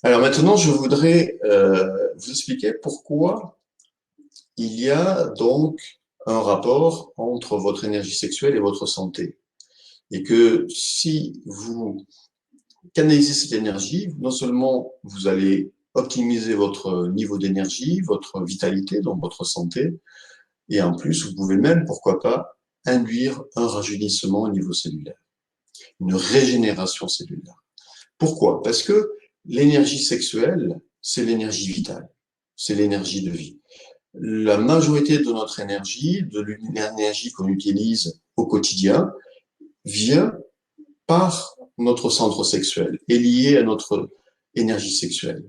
Alors maintenant, je voudrais vous expliquer pourquoi il y a donc un rapport entre votre énergie sexuelle et votre santé. Et que si vous canalisez cette énergie, non seulement vous allez optimiser votre niveau d'énergie, votre vitalité, donc votre santé, et en plus, vous pouvez même, pourquoi pas, induire un rajeunissement au niveau cellulaire, une régénération cellulaire. Pourquoi? Parce que l'énergie sexuelle, c'est l'énergie vitale, c'est l'énergie de vie. La majorité de notre énergie, de l'énergie qu'on utilise au quotidien, vient par notre centre sexuel, est liée à notre énergie sexuelle.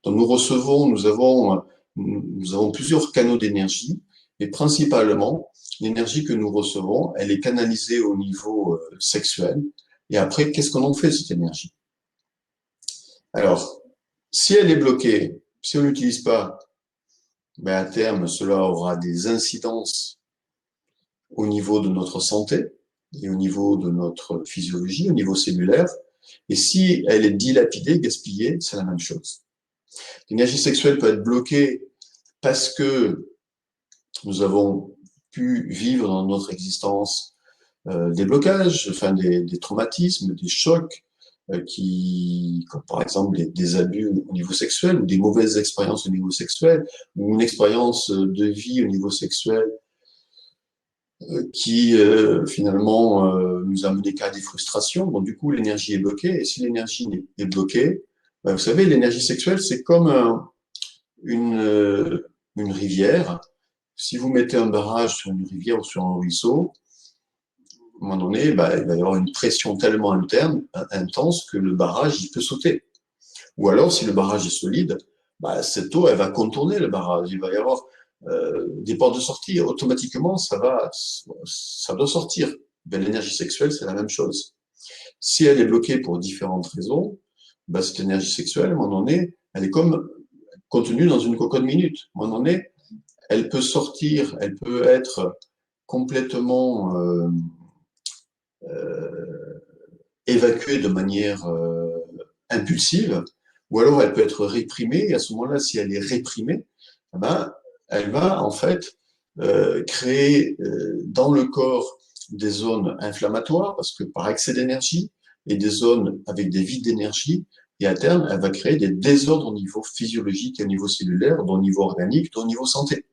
Donc nous avons plusieurs canaux d'énergie, mais principalement, l'énergie que nous recevons, elle est canalisée au niveau sexuel. Et après, qu'est-ce qu'on en fait de cette énergie? Alors, si elle est bloquée, si on n'utilise pas, ben à terme, cela aura des incidences au niveau de notre santé et au niveau de notre physiologie, au niveau cellulaire. Et si elle est dilapidée, gaspillée, c'est la même chose. L'énergie sexuelle peut être bloquée parce que nous avons pu vivre dans notre existence des blocages, enfin des traumatismes, des chocs, comme par exemple des abus au niveau sexuel ou des mauvaises expériences au niveau sexuel ou une expérience de vie au niveau sexuel qui finalement nous a mené qu'à des frustrations. Donc du coup, l'énergie est bloquée. Et si l'énergie est bloquée, ben, vous savez, l'énergie sexuelle, c'est comme une rivière. Si vous mettez un barrage sur une rivière ou sur un ruisseau, à un moment donné, ben, il va y avoir une pression tellement intense que le barrage, il peut sauter. Ou alors, si le barrage est solide, bah, cette eau, elle va contourner le barrage. Il va y avoir des portes de sortie. Automatiquement, ça doit sortir. Ben, l'énergie sexuelle, c'est la même chose. Si elle est bloquée pour différentes raisons, bah, cette énergie sexuelle, à un moment donné, elle est comme contenue dans une cocotte minute. À un moment donné, elle peut sortir, elle peut être complètement évacuée de manière impulsive, ou alors elle peut être réprimée, et à ce moment-là, si elle est réprimée, eh ben, elle va en fait créer dans le corps des zones inflammatoires, parce que par excès d'énergie, et des zones avec des vides d'énergie, et à terme, elle va créer des désordres au niveau physiologique, au niveau cellulaire, au niveau organique, au niveau santé.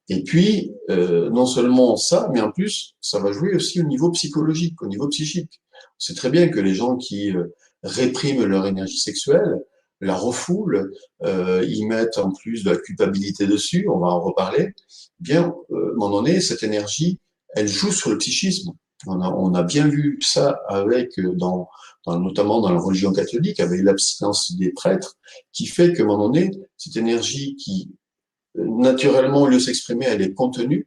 Et puis, non seulement ça, mais en plus, ça va jouer aussi au niveau psychologique, au niveau psychique. On sait très bien que les gens qui répriment leur énergie sexuelle, la refoulent, ils mettent en plus de la culpabilité dessus, on va en reparler, bien, à un moment donné, cette énergie, elle joue sur le psychisme. On a bien vu ça avec, notamment dans la religion catholique, avec l'abstinence des prêtres, qui fait qu'à un moment donné, cette énergie qui naturellement, au lieu de s'exprimer, elle est contenue,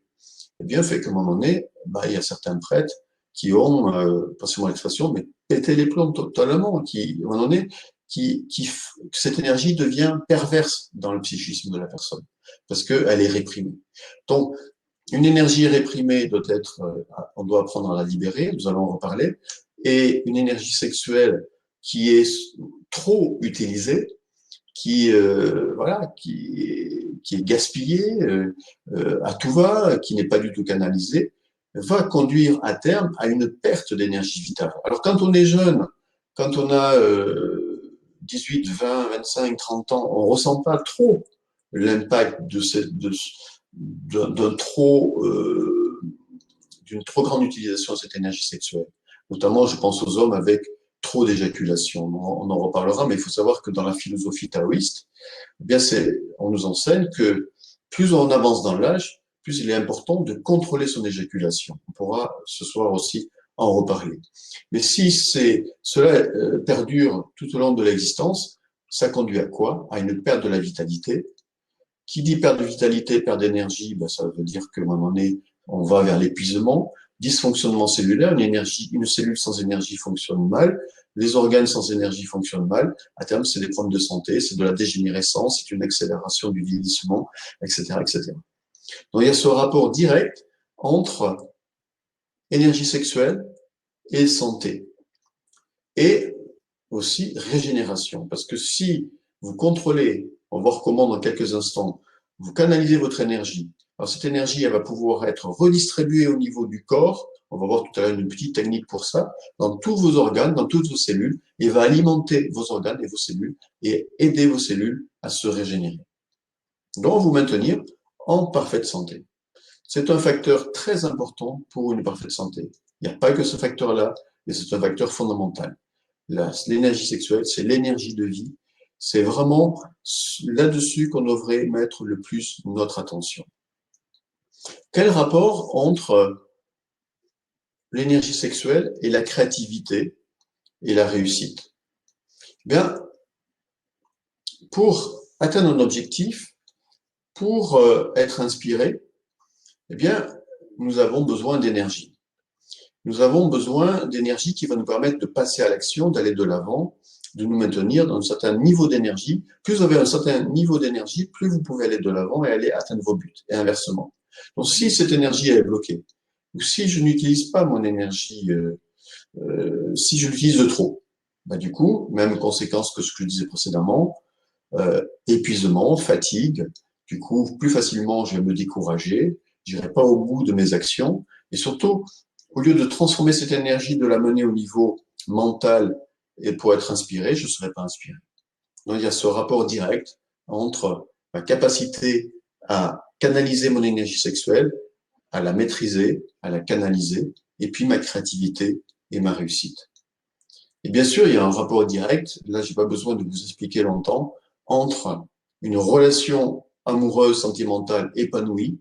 et bien fait qu'à un moment donné, bah, il y a certains prêtres qui ont, passez-moi l'expression, mais pété les plombs totalement, qui, à un moment donné, que cette énergie devient perverse dans le psychisme de la personne, parce qu'elle est réprimée. Donc, une énergie réprimée doit être, on doit apprendre à la libérer, nous allons en reparler, et une énergie sexuelle qui est trop utilisée, qui est gaspillé à tout va, qui n'est pas du tout canalisé, va conduire à terme à une perte d'énergie vitale. Alors quand on est jeune, quand on a 18, 20, 25, 30 ans, on ressent pas trop l'impact d'un trop d'une trop grande utilisation de cette énergie sexuelle. Notamment, je pense aux hommes avec trop d'éjaculation. On en reparlera, mais il faut savoir que dans la philosophie taoïste, eh bien on nous enseigne que plus on avance dans l'âge, plus il est important de contrôler son éjaculation. On pourra ce soir aussi en reparler. Mais si cela perdure tout au long de l'existence, ça conduit à quoi? À une perte de la vitalité. Qui dit perte de vitalité, perte d'énergie, ben ça veut dire qu'à un moment donné, on va vers l'épuisement, dysfonctionnement cellulaire, une cellule sans énergie fonctionne mal, les organes sans énergie fonctionnent mal, à terme, c'est des problèmes de santé, c'est de la dégénérescence, c'est une accélération du vieillissement, etc., etc. Donc il y a ce rapport direct entre énergie sexuelle et santé. Et aussi régénération. Parce que si vous contrôlez, on va voir comment dans quelques instants, vous canalisez votre énergie. Alors cette énergie, elle va pouvoir être redistribuée au niveau du corps. On va voir tout à l'heure une petite technique pour ça, dans tous vos organes, dans toutes vos cellules, et va alimenter vos organes et vos cellules et aider vos cellules à se régénérer. Donc, vous maintenir en parfaite santé. C'est un facteur très important pour une parfaite santé. Il n'y a pas que ce facteur-là, mais c'est un facteur fondamental. L'énergie sexuelle, c'est l'énergie de vie. C'est vraiment là-dessus qu'on devrait mettre le plus notre attention. Quel rapport entre l'énergie sexuelle et la créativité et la réussite? Bien, pour atteindre un objectif, pour être inspiré, eh bien, nous avons besoin d'énergie. Nous avons besoin d'énergie qui va nous permettre de passer à l'action, d'aller de l'avant, de nous maintenir dans un certain niveau d'énergie. Plus vous avez un certain niveau d'énergie, plus vous pouvez aller de l'avant et aller atteindre vos buts, et inversement. Donc, si cette énergie est bloquée, ou si je n'utilise pas mon énergie, si je l'utilise de trop, bah, du coup, même conséquence que ce que je disais précédemment, épuisement, fatigue, du coup, plus facilement, je vais me décourager, je n'irai pas au bout de mes actions, et surtout, au lieu de transformer cette énergie, de la mener au niveau mental et pour être inspiré, je ne serai pas inspiré. Donc, il y a ce rapport direct entre ma capacité à canaliser mon énergie sexuelle, à la maîtriser, à la canaliser, et puis ma créativité et ma réussite. Et bien sûr, il y a un rapport direct, là, j'ai pas besoin de vous expliquer longtemps, entre une relation amoureuse, sentimentale, épanouie,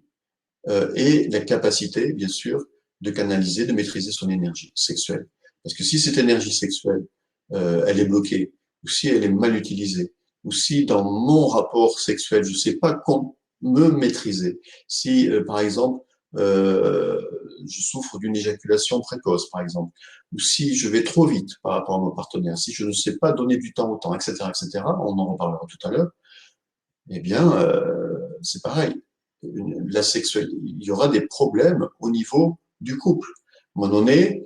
et la capacité, bien sûr, de canaliser, de maîtriser son énergie sexuelle. Parce que si cette énergie sexuelle, elle est bloquée, ou si elle est mal utilisée, ou si dans mon rapport sexuel, je ne sais pas me maîtriser, si, par exemple, je souffre d'une éjaculation précoce, par exemple, ou si je vais trop vite par rapport à mon partenaire, si je ne sais pas donner du temps au temps, etc., etc., on en reparlera tout à l'heure, eh bien, c'est pareil. La sexualité, il y aura des problèmes au niveau du couple. À un moment donné,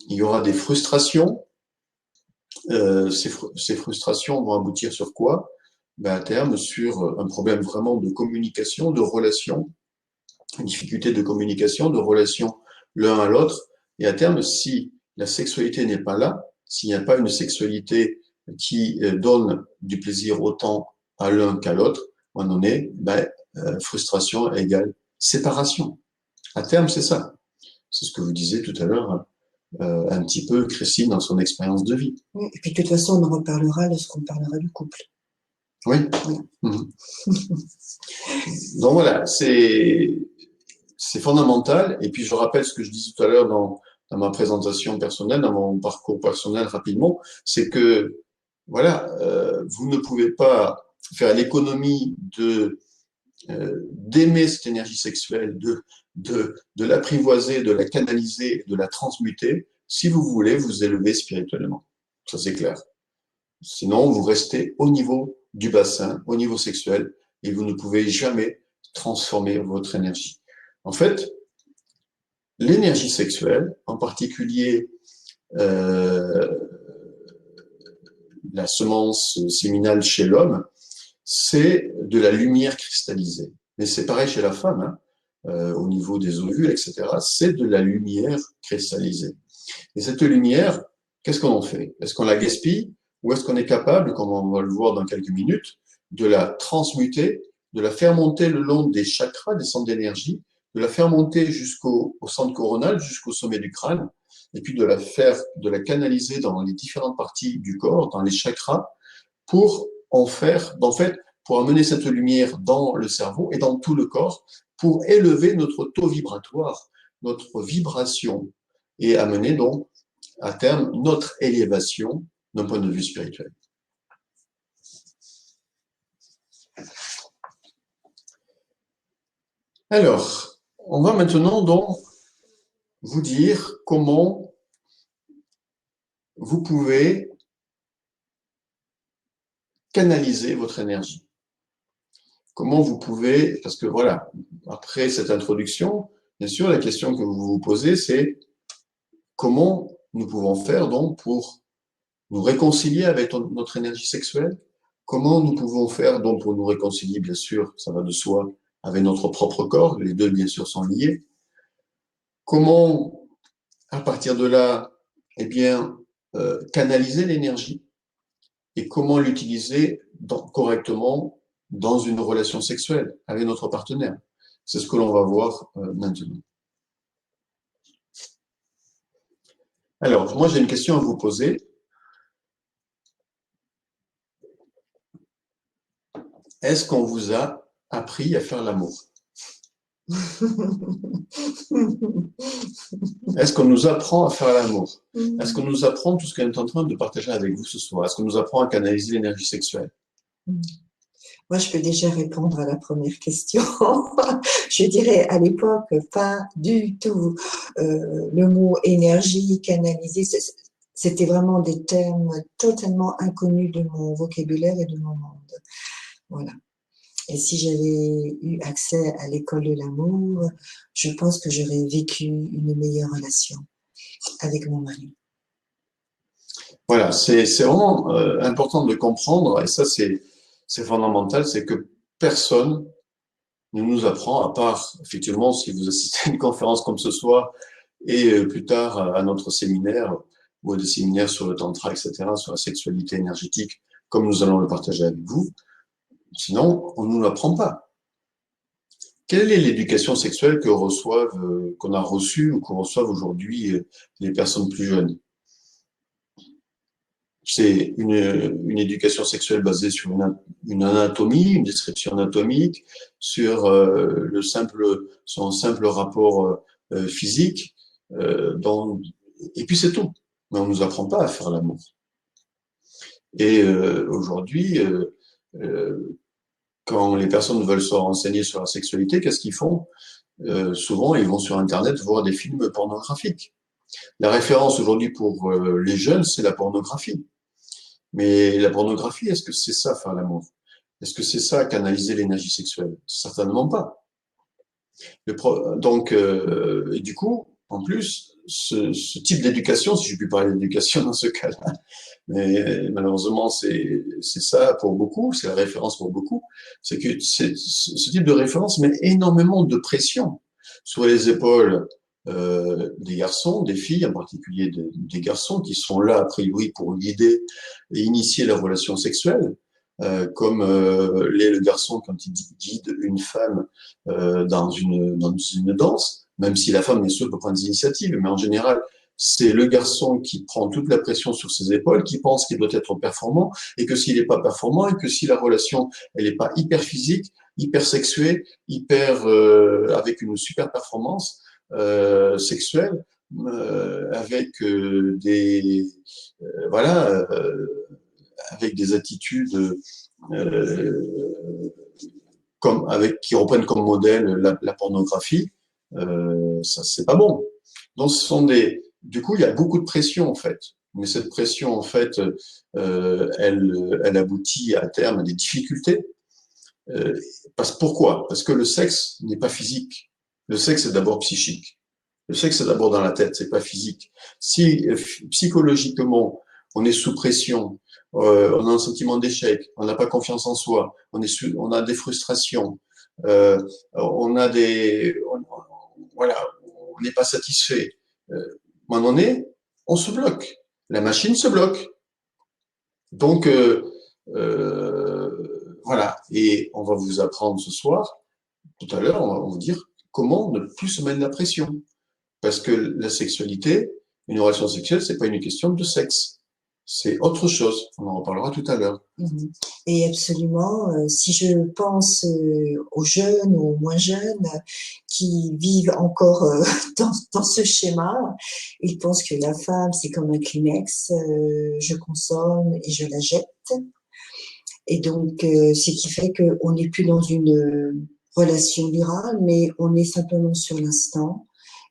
il y aura des frustrations. Ces frustrations vont aboutir sur quoi? Ben, à terme, sur un problème vraiment de communication, de relation, une difficulté de communication, de relation l'un à l'autre. Et à terme, si la sexualité n'est pas là, s'il n'y a pas une sexualité qui donne du plaisir autant à l'un qu'à l'autre, à un moment donné, ben, frustration égale séparation. À terme, c'est ça. C'est ce que vous disiez tout à l'heure, un petit peu, Christine, dans son expérience de vie. Oui, et puis de toute façon, on en reparlera lorsqu'on parlera du couple. Oui. Oui. Mmh. Donc voilà, c'est fondamental. Et puis je rappelle ce que je disais tout à l'heure dans ma présentation personnelle, dans mon parcours personnel rapidement, c'est que voilà, vous ne pouvez pas faire l'économie d'aimer cette énergie sexuelle, de l'apprivoiser, de la canaliser, de la transmuter, si vous voulez vous élever spirituellement. Ça, c'est clair. Sinon, vous restez au niveau du bassin, au niveau sexuel, et vous ne pouvez jamais transformer votre énergie. En fait, l'énergie sexuelle, en particulier la semence séminale chez l'homme, c'est de la lumière cristallisée. Mais c'est pareil chez la femme, hein, au niveau des ovules, etc. C'est de la lumière cristallisée. Et cette lumière, qu'est-ce qu'on en fait? Est-ce qu'on la gaspille ou est-ce qu'on est capable, comme on va le voir dans quelques minutes, de la transmuter, de la faire monter le long des chakras, des centres d'énergie, de la faire monter jusqu'au centre coronal, jusqu'au sommet du crâne, et puis de la canaliser dans les différentes parties du corps, dans les chakras, pour pour amener cette lumière dans le cerveau et dans tout le corps, pour élever notre taux vibratoire, notre vibration, et amener donc à terme notre élévation d'un point de vue spirituel. Alors, on va maintenant donc vous dire comment vous pouvez canaliser votre énergie. Comment vous pouvez, parce que voilà, après cette introduction, bien sûr, la question que vous vous posez, c'est comment nous pouvons faire donc pour nous réconcilier avec notre énergie sexuelle? Comment nous pouvons faire donc pour nous réconcilier, bien sûr, ça va de soi, avec notre propre corps, les deux bien sûr sont liés. Comment, à partir de là, eh bien, canaliser l'énergie et comment l'utiliser correctement dans une relation sexuelle avec notre partenaire. C'est ce que l'on va voir maintenant. Alors, moi j'ai une question à vous poser. Est-ce qu'on vous a appris à faire l'amour? Est-ce qu'on nous apprend à faire l'amour? Est-ce qu'on nous apprend tout ce qu'on est en train de partager avec vous ce soir? Est-ce qu'on nous apprend à canaliser l'énergie sexuelle? Moi, je peux déjà répondre à la première question. Je dirais à l'époque, pas du tout. Le mot énergie, canaliser, c'était vraiment des termes totalement inconnus de mon vocabulaire et de mon monde. Voilà. Et si j'avais eu accès à l'école de l'amour, je pense que j'aurais vécu une meilleure relation avec mon mari. Voilà, c'est vraiment important de comprendre, et ça c'est fondamental, c'est que personne ne nous apprend, à part, effectivement, si vous assistez à une conférence comme ce soir, et plus tard à notre séminaire, ou à des séminaires sur le tantra, etc., sur la sexualité énergétique, comme nous allons le partager avec vous. Sinon, on ne nous l'apprend pas. Quelle est l'éducation sexuelle que reçoivent, qu'on a reçue ou qu'on reçoivent aujourd'hui les personnes plus jeunes? C'est une éducation sexuelle basée sur une anatomie, une description anatomique, sur son simple rapport physique, et puis c'est tout. Mais on nous apprend pas à faire l'amour. Et aujourd'hui, quand les personnes veulent se renseigner sur la sexualité, qu'est-ce qu'ils font? Souvent, ils vont sur Internet voir des films pornographiques. La référence aujourd'hui pour les jeunes, c'est la pornographie. Mais la pornographie, est-ce que c'est ça faire l'amour? Est-ce que c'est ça canaliser l'énergie sexuelle? Certainement pas. Donc, et du coup, en plus, ce type d'éducation, si je puis parler d'éducation dans ce cas-là, mais malheureusement c'est ça pour beaucoup, c'est la référence pour beaucoup, c'est que ce type de référence met énormément de pression sur les épaules des garçons, des filles, en particulier des garçons qui sont là a priori pour guider et initier la relation sexuelle, comme l'est le garçon quand il guide une femme dans une danse, même si la femme bien sûr peut prendre des initiatives, mais en général c'est le garçon qui prend toute la pression sur ses épaules, qui pense qu'il doit être performant, et que s'il n'est pas performant, et que si la relation elle n'est pas hyper physique, hyper sexuée, hyper avec une super performance sexuelle, avec voilà, avec des attitudes qui reprennent comme modèle la pornographie, ça c'est pas bon. Donc ce sont du coup il y a beaucoup de pression en fait, mais cette pression en fait, elle aboutit à terme à des difficultés. Pourquoi? Parce que le sexe n'est pas physique. Le sexe est d'abord psychique. Le sexe est d'abord dans la tête, c'est pas physique. Si psychologiquement on est sous pression, on a un sentiment d'échec, on n'a pas confiance en soi, on a des frustrations, on a voilà, on n'est pas satisfait. À un moment donné, on se bloque. La machine se bloque. Donc, voilà. Et on va vous apprendre ce soir, tout à l'heure, on va vous dire comment ne plus se mettre la pression. Parce que la sexualité, une relation sexuelle, c'est pas une question de sexe. C'est autre chose. On en reparlera tout à l'heure. Et absolument, si je pense aux jeunes ou aux moins jeunes qui vivent encore dans ce schéma, ils pensent que la femme, c'est comme un Kleenex, je consomme et je la jette. Et donc, ce qui fait qu'on n'est plus dans une relation virale, mais on est simplement sur l'instant.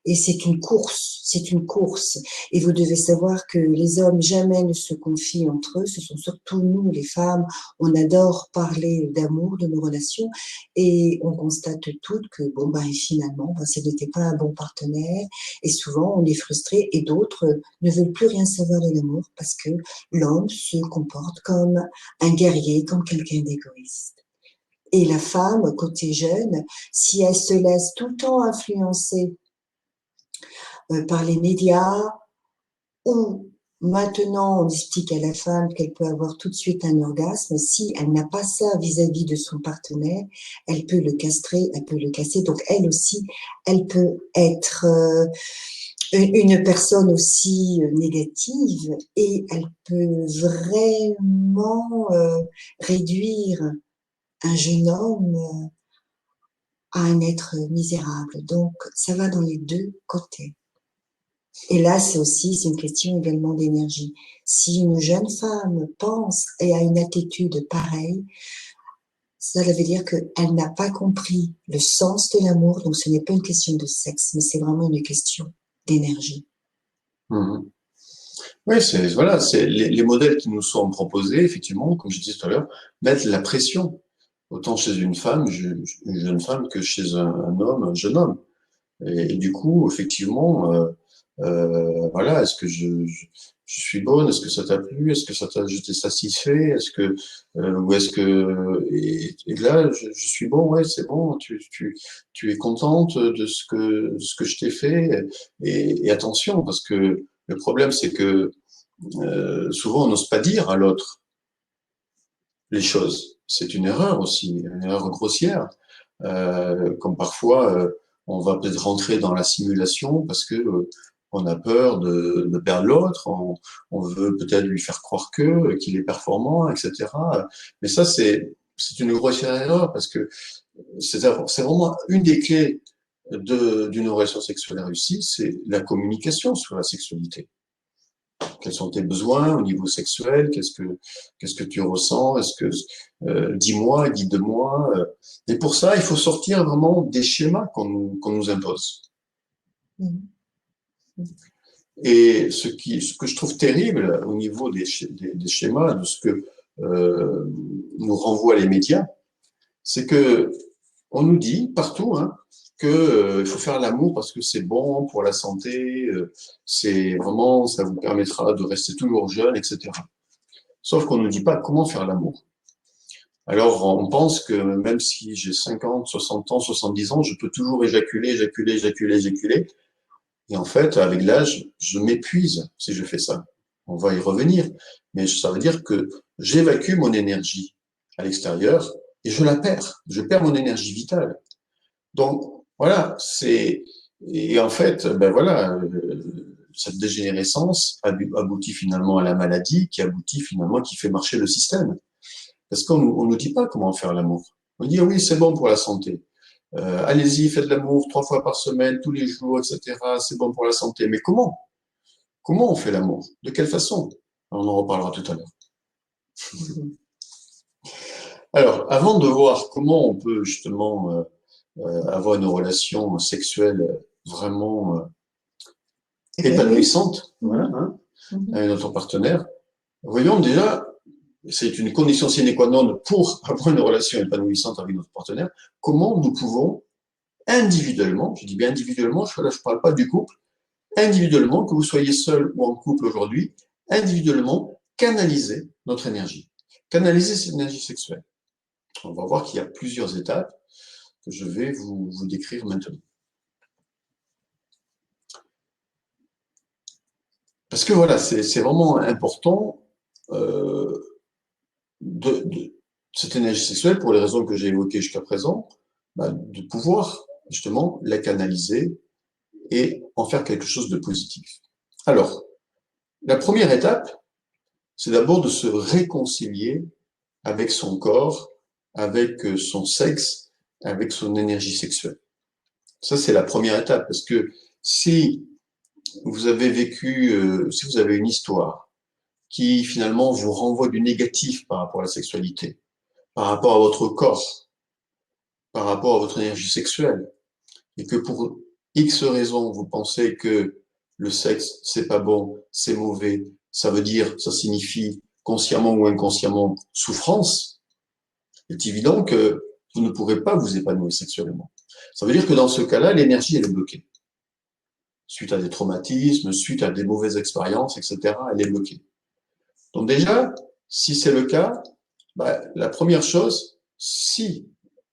Et c'est une course, c'est une course. Et vous devez savoir que les hommes jamais ne se confient entre eux, ce sont surtout nous, les femmes, on adore parler d'amour, de nos relations, et on constate toutes que, bon, ben, finalement, ben, ce n'était pas un bon partenaire, et souvent on est frustré, et d'autres ne veulent plus rien savoir de l'amour parce que l'homme se comporte comme un guerrier, comme quelqu'un d'égoïste. Et la femme, côté jeune, si elle se laisse tout le temps influencer par les médias, ou maintenant on explique à la femme qu'elle peut avoir tout de suite un orgasme, si elle n'a pas ça vis-à-vis de son partenaire, elle peut le castrer, elle peut le casser. Donc elle aussi, elle peut être une personne aussi négative et elle peut vraiment réduire un jeune homme à un être misérable. Donc ça va dans les deux côtés. Et là, c'est une question également d'énergie. Si une jeune femme pense et a une attitude pareille, ça veut dire qu'elle n'a pas compris le sens de l'amour. Donc, ce n'est pas une question de sexe, mais c'est vraiment une question d'énergie. Mhm. Oui, voilà, c'est les modèles qui nous sont proposés, effectivement, comme je disais tout à l'heure, mettent la pression, autant chez une femme, une jeune femme, que chez un homme, un jeune homme. Et du coup, effectivement, voilà, est-ce que je suis bonne? Est-ce que ça t'a plu? Est-ce que ça t'a, je t'ai satisfait? Est-ce que, ou est-ce que, et là, je suis bon, ouais, c'est bon, tu es contente de ce que je t'ai fait? Et attention, parce que le problème, c'est que, souvent, on n'ose pas dire à l'autre les choses. C'est une erreur aussi, une erreur grossière. Comme parfois, on va peut-être rentrer dans la simulation parce que on a peur de perdre l'autre, on veut peut-être lui faire croire que qu'il est performant, etc. Mais ça, c'est une grossière erreur parce que c'est vraiment une des clés d'une relation sexuelle réussie, c'est la communication sur la sexualité. Quels sont tes besoins au niveau sexuel? Qu'est-ce que tu ressens? Est-ce que dis-moi, guide-moi. Et pour ça, il faut sortir vraiment des schémas qu'on nous impose. Mhm. Et ce que je trouve terrible au niveau des schémas, de ce que nous renvoient les médias, c'est que on nous dit partout hein, que il faut faire l'amour parce que c'est bon pour la santé, c'est vraiment ça vous permettra de rester toujours jeune, etc. Sauf qu'on ne nous dit pas comment faire l'amour. Alors, on pense que même si j'ai 50, 60 ans, 70 ans, je peux toujours éjaculer, éjaculer, éjaculer, éjaculer. Et en fait, avec l'âge, je m'épuise si je fais ça. On va y revenir. Mais ça veut dire que j'évacue mon énergie à l'extérieur et je la perds. Je perds mon énergie vitale. Donc, voilà, et en fait, ben voilà, cette dégénérescence aboutit finalement à la maladie, qui aboutit finalement, qui fait marcher le système. Parce qu'on on nous dit pas comment faire l'amour. On dit, ah oui, c'est bon pour la santé. Allez-y, faites l'amour 3 fois par semaine, tous les jours, etc. C'est bon pour la santé. Mais comment? Comment on fait l'amour? De quelle façon? On en reparlera tout à l'heure. Mhm. Alors, avant de voir comment on peut justement avoir une relation sexuelle vraiment Épanoui. épanouissante, voilà, hein, Mhm. avec notre partenaire, voyons déjà, c'est une condition sine qua non pour avoir une relation épanouissante avec notre partenaire, comment nous pouvons individuellement, je dis bien individuellement, là je ne parle pas du couple, individuellement, que vous soyez seul ou en couple aujourd'hui, individuellement, canaliser notre énergie, canaliser cette énergie sexuelle. On va voir qu'il y a plusieurs étapes que je vais vous décrire maintenant. Parce que voilà, c'est vraiment important euh, de cette énergie sexuelle, pour les raisons que j'ai évoquées jusqu'à présent, bah, de pouvoir justement la canaliser et en faire quelque chose de positif. Alors, la première étape, c'est d'abord de se réconcilier avec son corps, avec son sexe, avec son énergie sexuelle. Ça, c'est la première étape, parce que si vous avez vécu, si vous avez une histoire qui finalement vous renvoie du négatif par rapport à la sexualité, par rapport à votre corps, par rapport à votre énergie sexuelle, et que pour X raisons, vous pensez que le sexe, c'est pas bon, c'est mauvais, ça veut dire, ça signifie consciemment ou inconsciemment souffrance, il est évident que vous ne pourrez pas vous épanouir sexuellement. Ça veut dire que dans ce cas-là, l'énergie, elle est bloquée. Suite à des traumatismes, suite à des mauvaises expériences, etc., elle est bloquée. Donc déjà, si c'est le cas, la première chose, si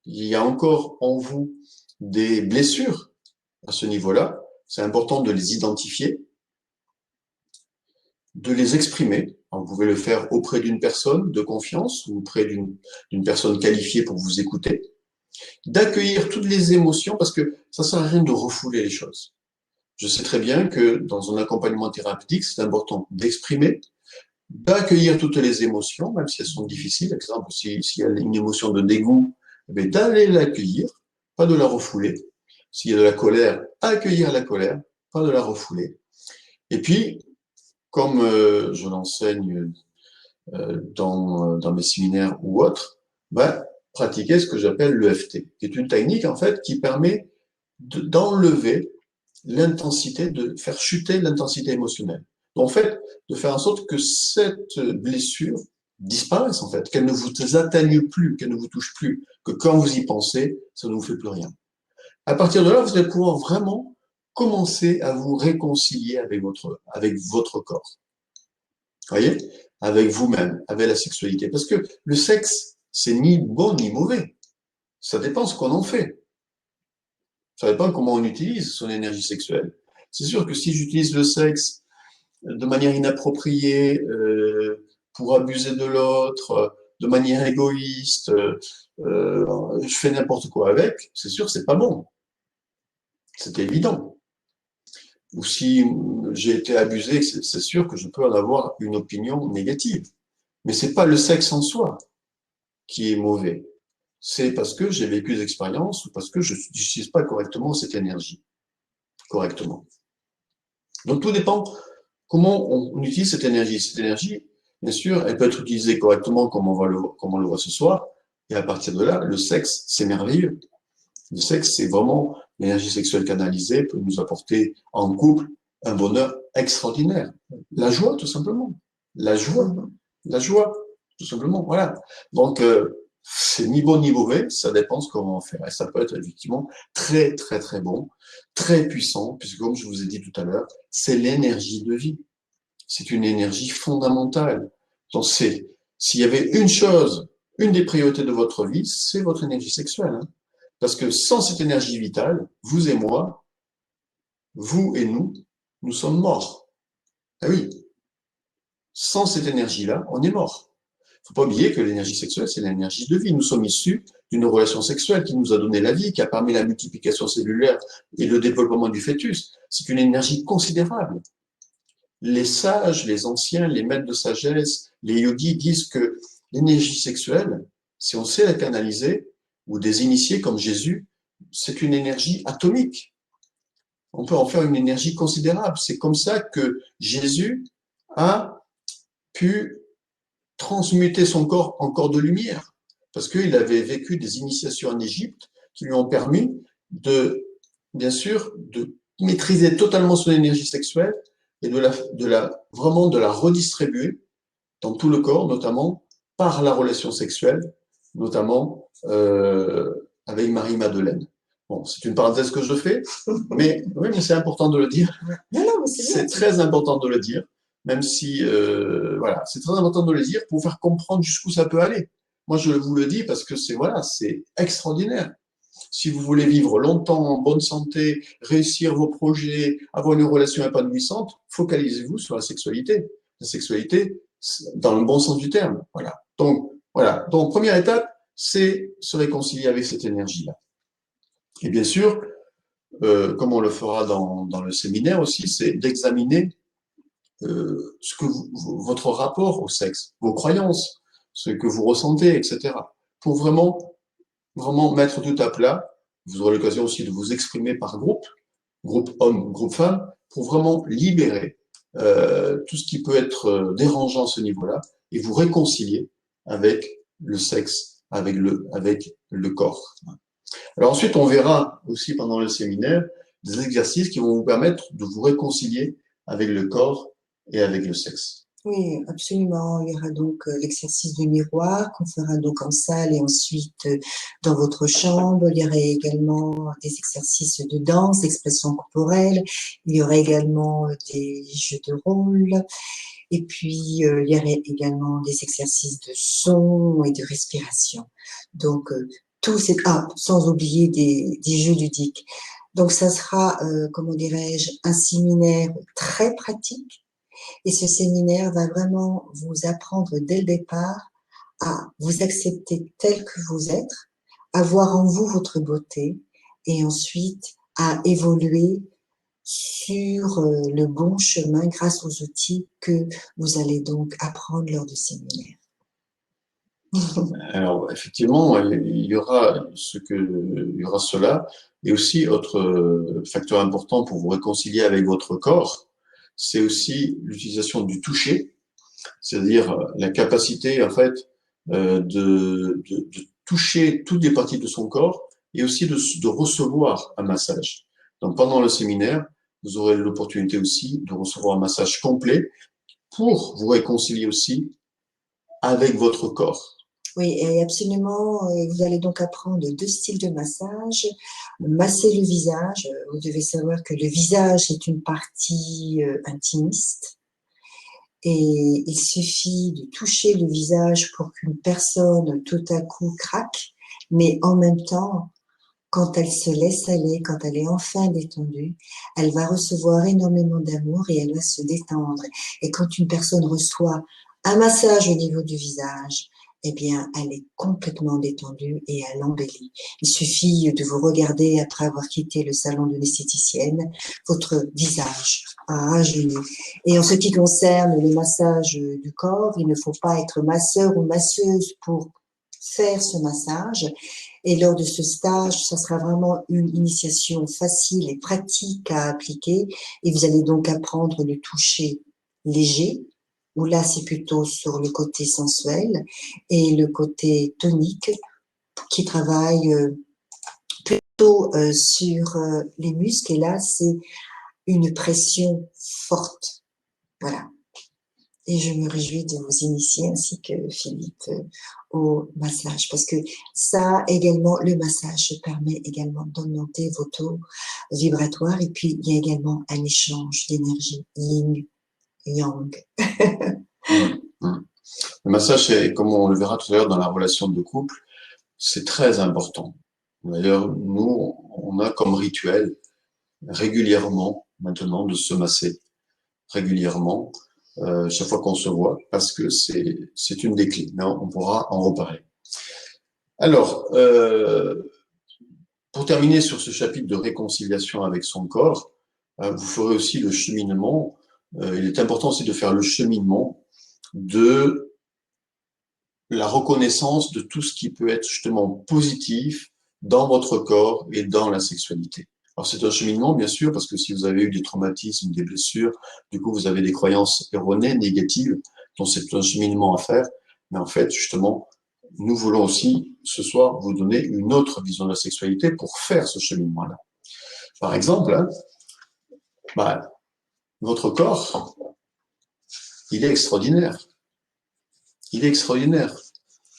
il y a encore en vous des blessures à ce niveau-là, c'est important de les identifier, de les exprimer. Alors, vous pouvez le faire auprès d'une personne de confiance ou auprès d'une personne qualifiée pour vous écouter, d'accueillir toutes les émotions parce que ça sert à rien de refouler les choses. Je sais très bien que dans un accompagnement thérapeutique, c'est important d'exprimer, d'accueillir toutes les émotions, même si elles sont difficiles. Par exemple, s'il y a une émotion de dégoût, d'aller l'accueillir, pas de la refouler. S'il y a de la colère, accueillir la colère, pas de la refouler. Et puis, comme je l'enseigne dans mes séminaires ou autres, pratiquer ce que j'appelle l'EFT, qui est une technique en fait qui permet d'enlever l'intensité, de faire chuter l'intensité émotionnelle. Donc, en fait, de faire en sorte que cette blessure disparaisse, en fait, qu'elle ne vous atteigne plus, qu'elle ne vous touche plus, que quand vous y pensez, ça ne vous fait plus rien. À partir de là, vous allez pouvoir vraiment commencer à vous réconcilier avec votre corps. Voyez, avec vous-même, avec la sexualité. Parce que le sexe, c'est ni bon ni mauvais. Ça dépend ce qu'on en fait. Ça dépend comment on utilise son énergie sexuelle. C'est sûr que si j'utilise le sexe de manière inappropriée, pour abuser de l'autre, de manière égoïste, je fais n'importe quoi avec, c'est sûr que c'est pas bon. C'est évident. Ou si j'ai été abusé, c'est sûr que je peux en avoir une opinion négative. Mais c'est pas le sexe en soi qui est mauvais. C'est parce que j'ai vécu des expériences ou parce que je n'utilise pas correctement cette énergie. Correctement. Donc tout dépend comment on utilise cette énergie. Cette énergie, bien sûr, elle peut être utilisée correctement comme on le voit ce soir. Et à partir de là, le sexe, c'est merveilleux. Le sexe, c'est vraiment l'énergie sexuelle canalisée, peut nous apporter en couple un bonheur extraordinaire. La joie, tout simplement. La joie. La joie, tout simplement. Voilà. Donc, c'est ni bon ni mauvais, ça dépend de comment on fait. Et ça peut être effectivement très, très, très bon, très puissant, puisque comme je vous ai dit tout à l'heure, c'est l'énergie de vie. C'est une énergie fondamentale. Donc, s'il y avait une chose, une des priorités de votre vie, c'est votre énergie sexuelle. Hein. Parce que sans cette énergie vitale, vous et moi, vous et nous sommes morts. Ah oui, sans cette énergie-là, on est mort. Il ne faut pas oublier que l'énergie sexuelle, c'est l'énergie de vie. Nous sommes issus d'une relation sexuelle qui nous a donné la vie, qui a permis la multiplication cellulaire et le développement du fœtus. C'est une énergie considérable. Les sages, les anciens, les maîtres de sagesse, les yogis disent que l'énergie sexuelle, si on sait la canaliser, ou des initiés comme Jésus, c'est une énergie atomique. On peut en faire une énergie considérable. C'est comme ça que Jésus a pu transmuter son corps en corps de lumière, parce qu'il avait vécu des initiations en Égypte qui lui ont permis bien sûr, de maîtriser totalement son énergie sexuelle et vraiment de la redistribuer dans tout le corps, notamment par la relation sexuelle, notamment avec Marie-Madeleine. Bon, c'est une parenthèse que je fais, mais oui, mais c'est important de le dire. Non, non, c'est très important de le dire, même si, voilà, c'est très important de le dire pour faire comprendre jusqu'où ça peut aller. Moi, je vous le dis parce que c'est extraordinaire. Si vous voulez vivre longtemps en bonne santé, réussir vos projets, avoir une relation épanouissante, focalisez-vous sur la sexualité. La sexualité, dans le bon sens du terme. Voilà. Donc, première étape, c'est se réconcilier avec cette énergie-là. Et bien sûr, comme on le fera dans le séminaire aussi, c'est d'examiner votre rapport au sexe, vos croyances, ce que vous ressentez, etc. Pour vraiment mettre tout à plat. Vous aurez l'occasion aussi de vous exprimer par groupe homme, groupe femme, pour vraiment libérer tout ce qui peut être dérangeant à ce niveau-là et vous réconcilier avec le sexe, avec le corps. Alors ensuite, on verra aussi pendant le séminaire des exercices qui vont vous permettre de vous réconcilier avec le corps et avec le sexe. Oui, absolument. Il y aura donc l'exercice du miroir qu'on fera donc en salle et ensuite dans votre chambre. Il y aura également des exercices de danse, d'expression corporelle. Il y aura également des jeux de rôle. Et puis, il y aurait également des exercices de son et de respiration. Donc, tout c'est sans oublier des jeux ludiques. Donc, ça sera, comment dirais-je, un séminaire très pratique. Et ce séminaire va vraiment vous apprendre dès le départ à vous accepter tel que vous êtes, à voir en vous votre beauté et ensuite à évoluer sur le bon chemin grâce aux outils que vous allez donc apprendre lors du séminaire. Alors, effectivement, il y aura il y aura cela, et aussi autre facteur important pour vous réconcilier avec votre corps, c'est aussi l'utilisation du toucher, c'est-à-dire la capacité, en fait, de toucher toutes les parties de son corps et aussi de recevoir un massage. Donc, pendant le séminaire, vous aurez l'opportunité aussi de recevoir un massage complet pour vous réconcilier aussi avec votre corps. Oui, et absolument, vous allez donc apprendre 2 styles de massage. Masser le visage, vous devez savoir que le visage est une partie intimiste et il suffit de toucher le visage pour qu'une personne tout à coup craque, mais en même temps, quand elle se laisse aller, quand elle est enfin détendue, elle va recevoir énormément d'amour et elle va se détendre. Et quand une personne reçoit un massage au niveau du visage, eh bien, elle est complètement détendue et elle embellit. Il suffit de vous regarder après avoir quitté le salon de l'esthéticienne, votre visage a rajeuni. Et en ce qui concerne le massage du corps, il ne faut pas être masseur ou masseuse pour faire ce massage. Et lors de ce stage, ça sera vraiment une initiation facile et pratique à appliquer. Et vous allez donc apprendre le toucher léger, où là, c'est plutôt sur le côté sensuel, et le côté tonique, qui travaille plutôt sur les muscles. Et là, c'est une pression forte. Voilà. Et je me réjouis de vous initier ainsi que Philippe au massage parce que ça également, le massage permet également d'augmenter vos taux vibratoires et puis il y a également un échange d'énergie yin yang. Le massage, comme on le verra tout à l'heure dans la relation de couple, c'est très important. D'ailleurs, nous, on a comme rituel régulièrement maintenant de se masser régulièrement chaque fois qu'on se voit parce que c'est une des clés. Mais on pourra en reparler. Alors, pour terminer sur ce chapitre de réconciliation avec son corps, vous ferez aussi le cheminement. Il est important aussi de faire le cheminement de la reconnaissance de tout ce qui peut être justement positif dans votre corps et dans la sexualité. Alors c'est un cheminement, bien sûr, parce que si vous avez eu des traumatismes, des blessures, du coup vous avez des croyances erronées, négatives, donc c'est un cheminement à faire. Mais en fait, justement, nous voulons aussi, ce soir, vous donner une autre vision de la sexualité pour faire ce cheminement-là. Par exemple, votre corps, il est extraordinaire. Il est extraordinaire.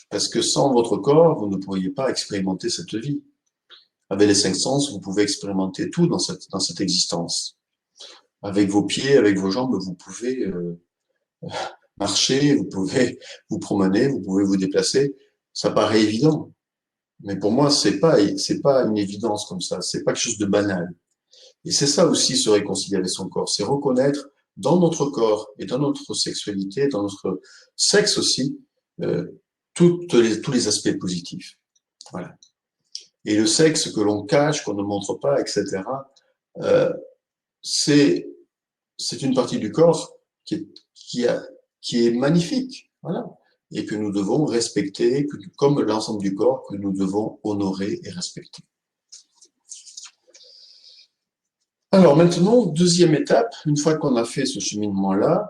Parce que sans votre corps, vous ne pourriez pas expérimenter cette vie. Avec les 5 sens, vous pouvez expérimenter tout dans cette existence. Avec vos pieds, avec vos jambes, vous pouvez marcher, vous pouvez vous promener, vous pouvez vous déplacer. Ça paraît évident. Mais pour moi, c'est pas une évidence comme ça. C'est pas quelque chose de banal. Et c'est ça aussi se réconcilier avec son corps. C'est reconnaître dans notre corps et dans notre sexualité, dans notre sexe aussi, tous les aspects positifs. Voilà. Et le sexe que l'on cache, qu'on ne montre pas, etc., c'est une partie du corps qui est magnifique, voilà, et que nous devons respecter, comme l'ensemble du corps, que nous devons honorer et respecter. Alors maintenant, deuxième étape, une fois qu'on a fait ce cheminement-là,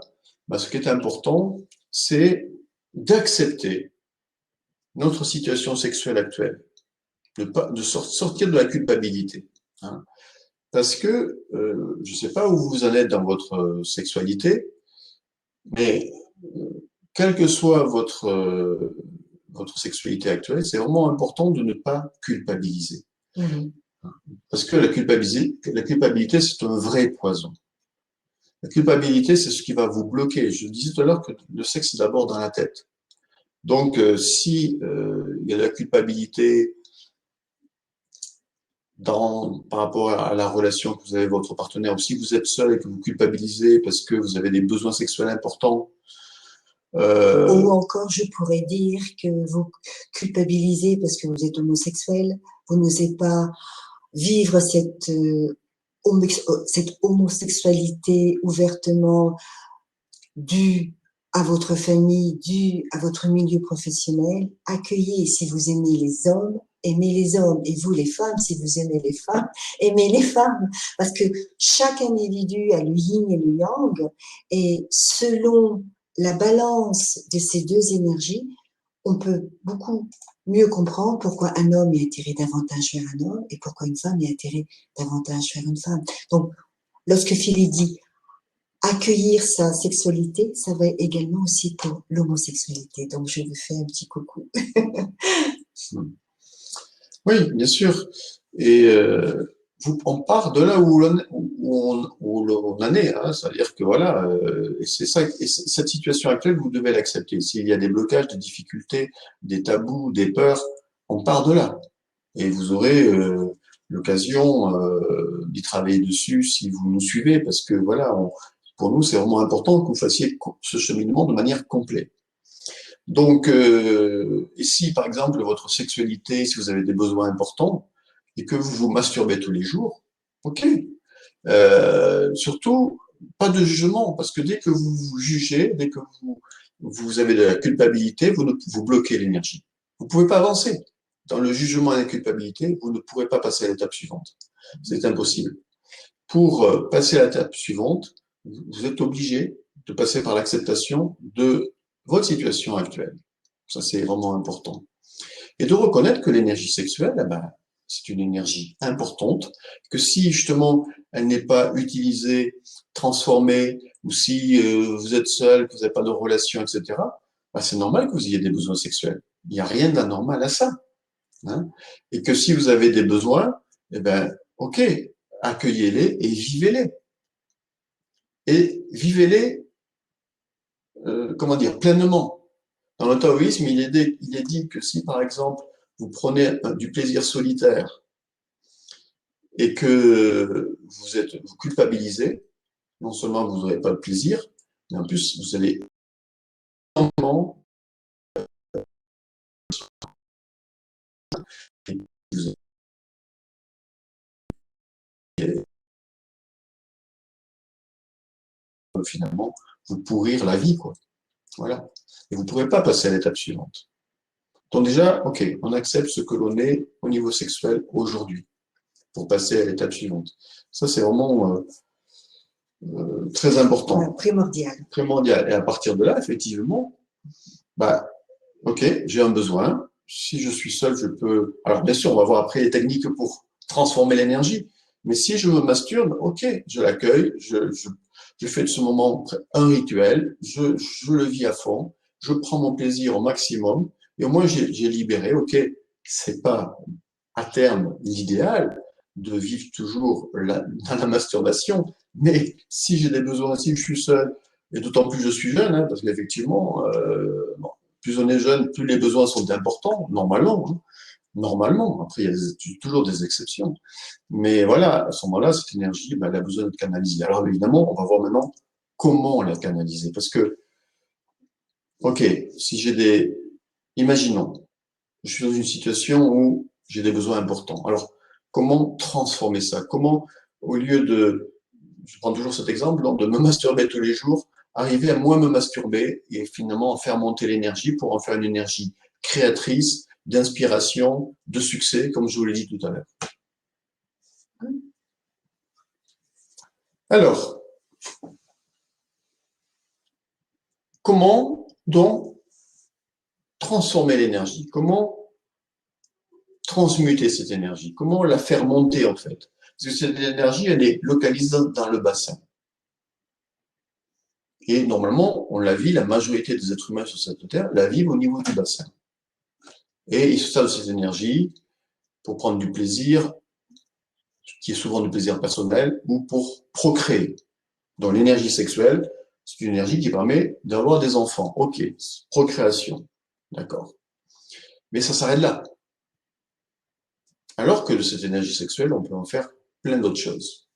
ce qui est important, c'est d'accepter notre situation sexuelle actuelle, de sortir de la culpabilité. Hein. Parce que, je ne sais pas où vous en êtes dans votre sexualité, mais quelle que soit votre sexualité actuelle, c'est vraiment important de ne pas culpabiliser. Mhm. Parce que la culpabilité, c'est un vrai poison. La culpabilité, c'est ce qui va vous bloquer. Je disais tout à l'heure que le sexe, c'est d'abord dans la tête. Donc, si il y a la culpabilité par rapport à la relation que vous avez avec votre partenaire, ou si vous êtes seul et que vous culpabilisez parce que vous avez des besoins sexuels importants, Ou euh, encore, je pourrais dire que vous culpabilisez parce que vous êtes homosexuel, vous n'osez pas vivre cette homosexualité ouvertement due à votre famille, due à votre milieu professionnel. Accueillez si vous aimez les hommes, aimez les hommes. Et vous, les femmes, si vous aimez les femmes, aimez les femmes. Parce que chaque individu a le yin et le yang. Et selon la balance de ces deux énergies, on peut beaucoup mieux comprendre pourquoi un homme est attiré davantage vers un homme et pourquoi une femme est attirée davantage vers une femme. Donc, lorsque Philippe dit accueillir sa sexualité, ça va également aussi pour l'homosexualité. Donc, je vous fais un petit coucou. oui, bien sûr. Et on part de là où l'on en est, hein. C'est-à-dire que voilà, et c'est ça, cette situation actuelle, vous devez l'accepter. S'il y a des blocages, des difficultés, des tabous, des peurs, on part de là. Et vous aurez l'occasion d'y travailler dessus si vous nous suivez, parce que voilà, pour nous, c'est vraiment important que vous fassiez ce cheminement de manière complète. Donc, et si par exemple votre sexualité, si vous avez des besoins importants et que vous vous masturbez tous les jours, ok. Surtout, pas de jugement, parce que dès que vous vous jugez, dès que vous avez de la culpabilité, vous bloquez l'énergie. Vous ne pouvez pas avancer. Dans le jugement et la culpabilité, vous ne pourrez pas passer à l'étape suivante. C'est impossible. Pour passer à l'étape suivante, vous êtes obligé de passer par l'acceptation de votre situation actuelle. Ça, c'est vraiment important. Et de reconnaître que l'énergie sexuelle, eh ben, c'est une énergie importante, que si justement elle n'est pas utilisée, transformée, ou si vous êtes seul, que vous n'avez pas de relation, etc., ben, c'est normal que vous ayez des besoins sexuels. Il n'y a rien d'anormal à ça. Hein. Et que si vous avez des besoins, eh ben, ok, accueillez-les et vivez-les. Et vivez-les, comment dire, pleinement. Dans le taoïsme, il est dit que si, par exemple, vous prenez du plaisir solitaire et que vous culpabilisez, non seulement vous n'aurez pas de plaisir, mais en plus, vous allez finalement vous pourrir la vie, quoi. Voilà. Et vous ne pourrez pas passer à l'étape suivante. Donc déjà, ok, on accepte ce que l'on est au niveau sexuel aujourd'hui pour passer à l'étape suivante. Ça, c'est vraiment très important. Ouais, primordial. Primordial. Et à partir de là, effectivement, bah, ok, j'ai un besoin. Si je suis seul, je peux. Alors, bien sûr, on va voir après les techniques pour transformer l'énergie. Mais si je me masturbe, ok, je l'accueille, je fais de ce moment un rituel, je le vis à fond, je prends mon plaisir au maximum, et au moins j'ai libéré, ok, c'est pas à terme l'idéal de vivre toujours dans la masturbation, mais si j'ai des besoins, si je suis seul, et d'autant plus je suis jeune, hein, parce qu'effectivement, bon, plus on est jeune, plus les besoins sont importants, normalement. Hein, normalement, après, il y a toujours des exceptions. Mais voilà, à ce moment-là, cette énergie, ben, elle a besoin d'être canalisée. Alors évidemment, on va voir maintenant comment la canaliser. Parce que, ok, si j'ai des... Imaginons, je suis dans une situation où j'ai des besoins importants. Alors, comment transformer ça? Comment, au lieu de, je prends toujours cet exemple, de me masturber tous les jours, arriver à moins me masturber et finalement en faire monter l'énergie pour en faire une énergie créatrice, d'inspiration, de succès, comme je vous l'ai dit tout à l'heure. Alors, comment donc transformer l'énergie? Comment transmuter cette énergie? Comment la faire monter en fait? Parce que cette énergie, elle est localisée dans le bassin. Et normalement, on la vit, la majorité des êtres humains sur cette terre la vivent au niveau du bassin. Et ils se servent de cette énergie pour prendre du plaisir, qui est souvent du plaisir personnel, ou pour procréer. Donc l'énergie sexuelle, c'est une énergie qui permet d'avoir des enfants. Ok, procréation, d'accord. Mais ça s'arrête là. Alors que de cette énergie sexuelle, on peut en faire plein d'autres choses.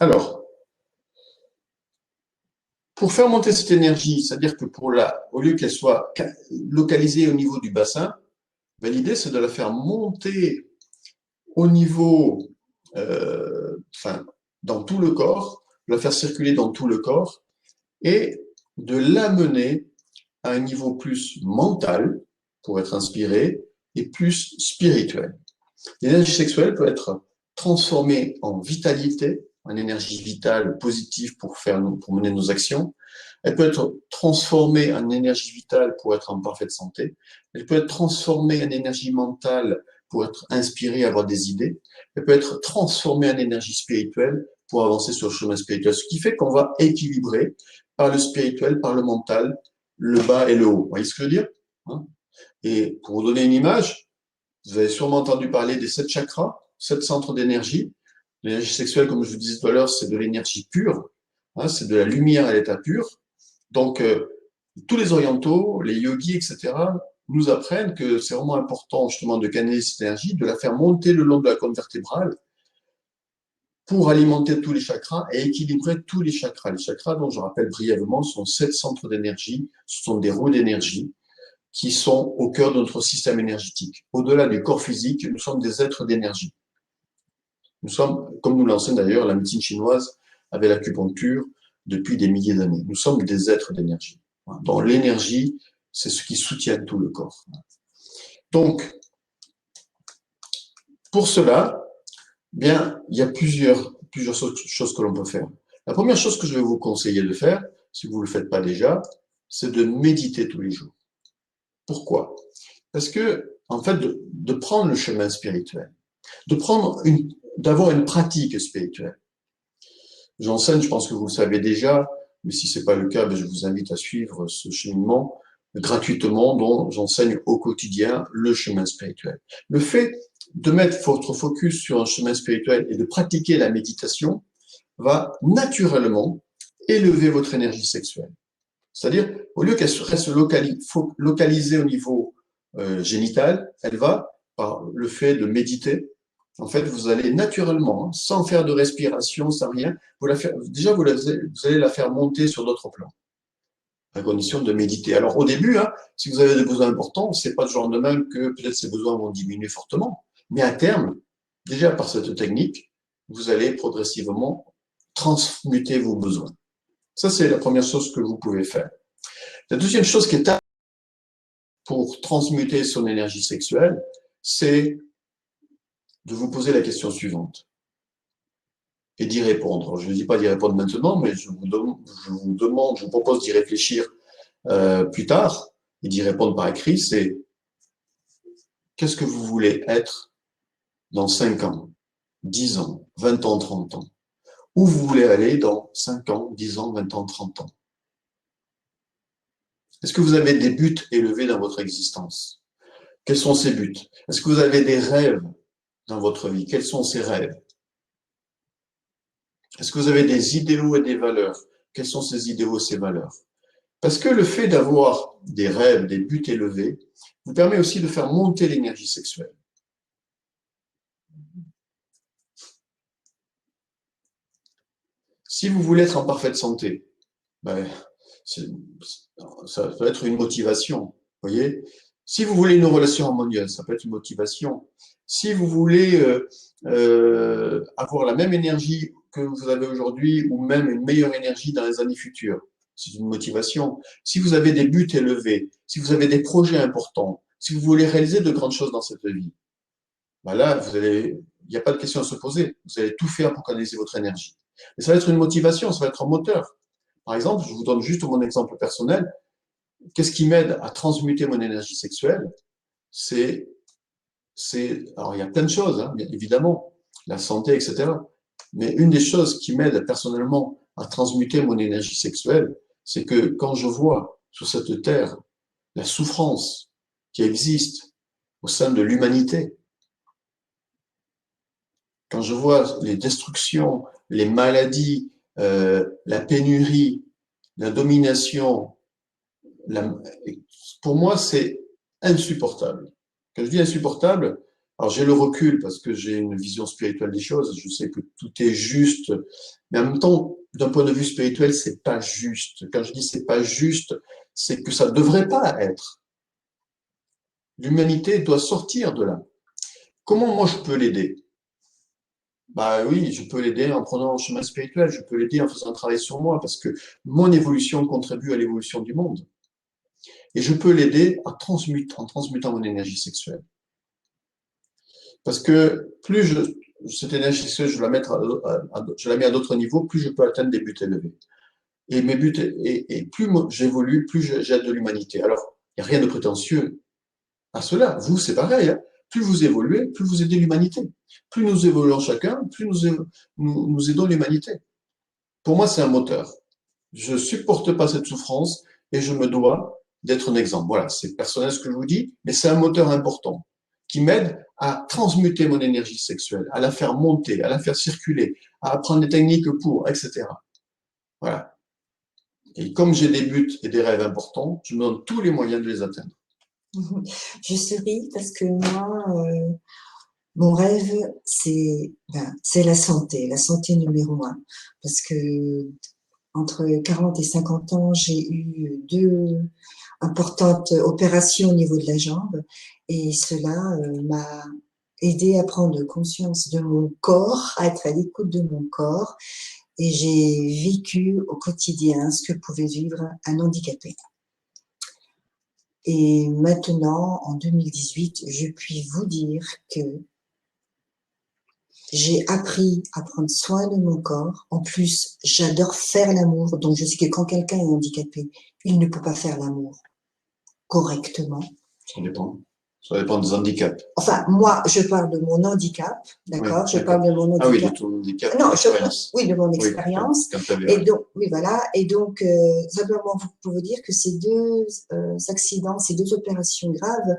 Alors, pour faire monter cette énergie, c'est-à-dire que au lieu qu'elle soit localisée au niveau du bassin, ben, l'idée c'est de la faire monter au niveau, enfin, dans tout le corps, de la faire circuler dans tout le corps et de l'amener à un niveau plus mental pour être inspiré et plus spirituel. L'énergie sexuelle peut être transformée en vitalité, en énergie vitale positive pour mener nos actions. Elle peut être transformée en énergie vitale pour être en parfaite santé. Elle peut être transformée en énergie mentale pour être inspirée, avoir des idées. Elle peut être transformée en énergie spirituelle pour avancer sur le chemin spirituel. Ce qui fait qu'on va équilibrer par le spirituel, par le mental, le bas et le haut. Vous voyez ce que je veux dire? Et pour vous donner une image, vous avez sûrement entendu parler des 7 chakras, 7 centres d'énergie. L'énergie sexuelle, comme je vous disais tout à l'heure, c'est de l'énergie pure, c'est de la lumière à l'état pur. Donc, tous les orientaux, les yogis, etc., nous apprennent que c'est vraiment important justement de canaliser cette énergie, de la faire monter le long de la colonne vertébrale pour alimenter tous les chakras et équilibrer tous les chakras. Les chakras, dont je rappelle brièvement, sont 7 centres d'énergie, ce sont des roues d'énergie qui sont au cœur de notre système énergétique. Au-delà du corps physique, nous sommes des êtres d'énergie. Nous sommes, comme nous l'enseigne d'ailleurs la médecine chinoise avec l'acupuncture depuis des milliers d'années, nous sommes des êtres d'énergie. Donc l'énergie, c'est ce qui soutient tout le corps. Donc, pour cela, bien, il y a plusieurs choses que l'on peut faire. La première chose que je vais vous conseiller de faire, si vous ne le faites pas déjà, c'est de méditer tous les jours. Pourquoi? Parce que, en fait, de prendre le chemin spirituel, d'avoir une pratique spirituelle. J'enseigne, je pense que vous le savez déjà, mais si ce n'est pas le cas, je vous invite à suivre ce cheminement gratuitement, dont j'enseigne au quotidien le chemin spirituel. Le fait de mettre votre focus sur un chemin spirituel et de pratiquer la méditation va naturellement élever votre énergie sexuelle. C'est-à-dire, au lieu qu'elle reste localisée au niveau génital, elle va, par le fait de méditer, en fait, vous allez naturellement, sans faire de respiration, sans rien, vous allez la faire monter sur d'autres plans, à condition de méditer. Alors, au début, si vous avez des besoins importants, c'est pas du jour au lendemain que peut-être ces besoins vont diminuer fortement, mais à terme, déjà par cette technique, vous allez progressivement transmuter vos besoins. Ça, c'est la première chose que vous pouvez faire. La deuxième chose qui est pour transmuter son énergie sexuelle, c'est de vous poser la question suivante et d'y répondre. Je ne dis pas d'y répondre maintenant, mais je vous propose d'y réfléchir plus tard et d'y répondre par écrit. C'est qu'est-ce que vous voulez être dans 5 ans, 10 ans, 20 ans, 30 ans? Où vous voulez aller dans 5 ans, 10 ans, 20 ans, 30 ans? Est-ce que vous avez des buts élevés dans votre existence? Quels sont ces buts? Est-ce que vous avez des rêves dans votre vie? Quels sont ces rêves? Est-ce que vous avez des idéaux et des valeurs? Quels sont ces idéaux et ces valeurs? Parce que le fait d'avoir des rêves, des buts élevés, vous permet aussi de faire monter l'énergie sexuelle. Si vous voulez être en parfaite santé, ben, ça peut être une motivation, voyez. Si vous voulez une relation harmonieuse, ça peut être une motivation. Si vous voulez avoir la même énergie que vous avez aujourd'hui ou même une meilleure énergie dans les années futures, c'est une motivation. Si vous avez des buts élevés, si vous avez des projets importants, si vous voulez réaliser de grandes choses dans cette vie, ben là, il n'y a pas de question à se poser. Vous allez tout faire pour canaliser votre énergie. Et ça va être une motivation, ça va être un moteur. Par exemple, je vous donne juste mon exemple personnel. Qu'est-ce qui m'aide à transmuter mon énergie sexuelle? Alors il y a plein de choses, bien évidemment, la santé, etc. Mais une des choses qui m'aide personnellement à transmuter mon énergie sexuelle, c'est que quand je vois sur cette terre la souffrance qui existe au sein de l'humanité, quand je vois les destructions, les maladies, la pénurie, la domination, la... pour moi, c'est insupportable. Quand je dis insupportable, alors j'ai le recul parce que j'ai une vision spirituelle des choses, je sais que tout est juste, mais en même temps, d'un point de vue spirituel, c'est pas juste. Quand je dis c'est pas juste, c'est que ça devrait pas être. L'humanité doit sortir de là. Comment moi je peux l'aider? Bah oui, je peux l'aider en prenant un chemin spirituel, je peux l'aider en faisant un travail sur moi, parce que mon évolution contribue à l'évolution du monde. Et je peux l'aider à transmuter, en transmutant mon énergie sexuelle. Parce que plus cette énergie sexuelle, je la mets à d'autres niveaux, plus je peux atteindre des buts élevés. Et mes buts, et plus j'évolue, plus j'aide de l'humanité. Alors, il n'y a rien de prétentieux à cela. Vous, c'est pareil. Hein. Plus vous évoluez, plus vous aidez l'humanité. Plus nous évoluons chacun, plus nous aidons l'humanité. Pour moi, c'est un moteur. Je supporte pas cette souffrance et je me dois d'être un exemple. Voilà, c'est personnel ce que je vous dis, mais c'est un moteur important qui m'aide à transmuter mon énergie sexuelle, à la faire monter, à la faire circuler, à apprendre des techniques pour, etc. Voilà. Et comme j'ai des buts et des rêves importants, je me donne tous les moyens de les atteindre. Je souris parce que moi, mon rêve, c'est la santé numéro un. Parce que entre 40 et 50 ans, j'ai eu 2 importantes opérations au niveau de la jambe et cela m'a aidé à prendre conscience de mon corps, à être à l'écoute de mon corps et j'ai vécu au quotidien ce que pouvait vivre un handicapé. Et maintenant, en 2018, je puis vous dire que j'ai appris à prendre soin de mon corps. En plus, j'adore faire l'amour. Donc, je sais que quand quelqu'un est handicapé, il ne peut pas faire l'amour correctement. Ça dépend. Ça dépend des handicaps. Enfin, moi, je parle de mon handicap, d'accord? Oui, je parle de mon handicap. Ah oui, de ton handicap. Non, oui, de mon expérience. Oui, et donc, oui, voilà. Et donc, simplement pour vous dire que ces 2 accidents, ces 2 opérations graves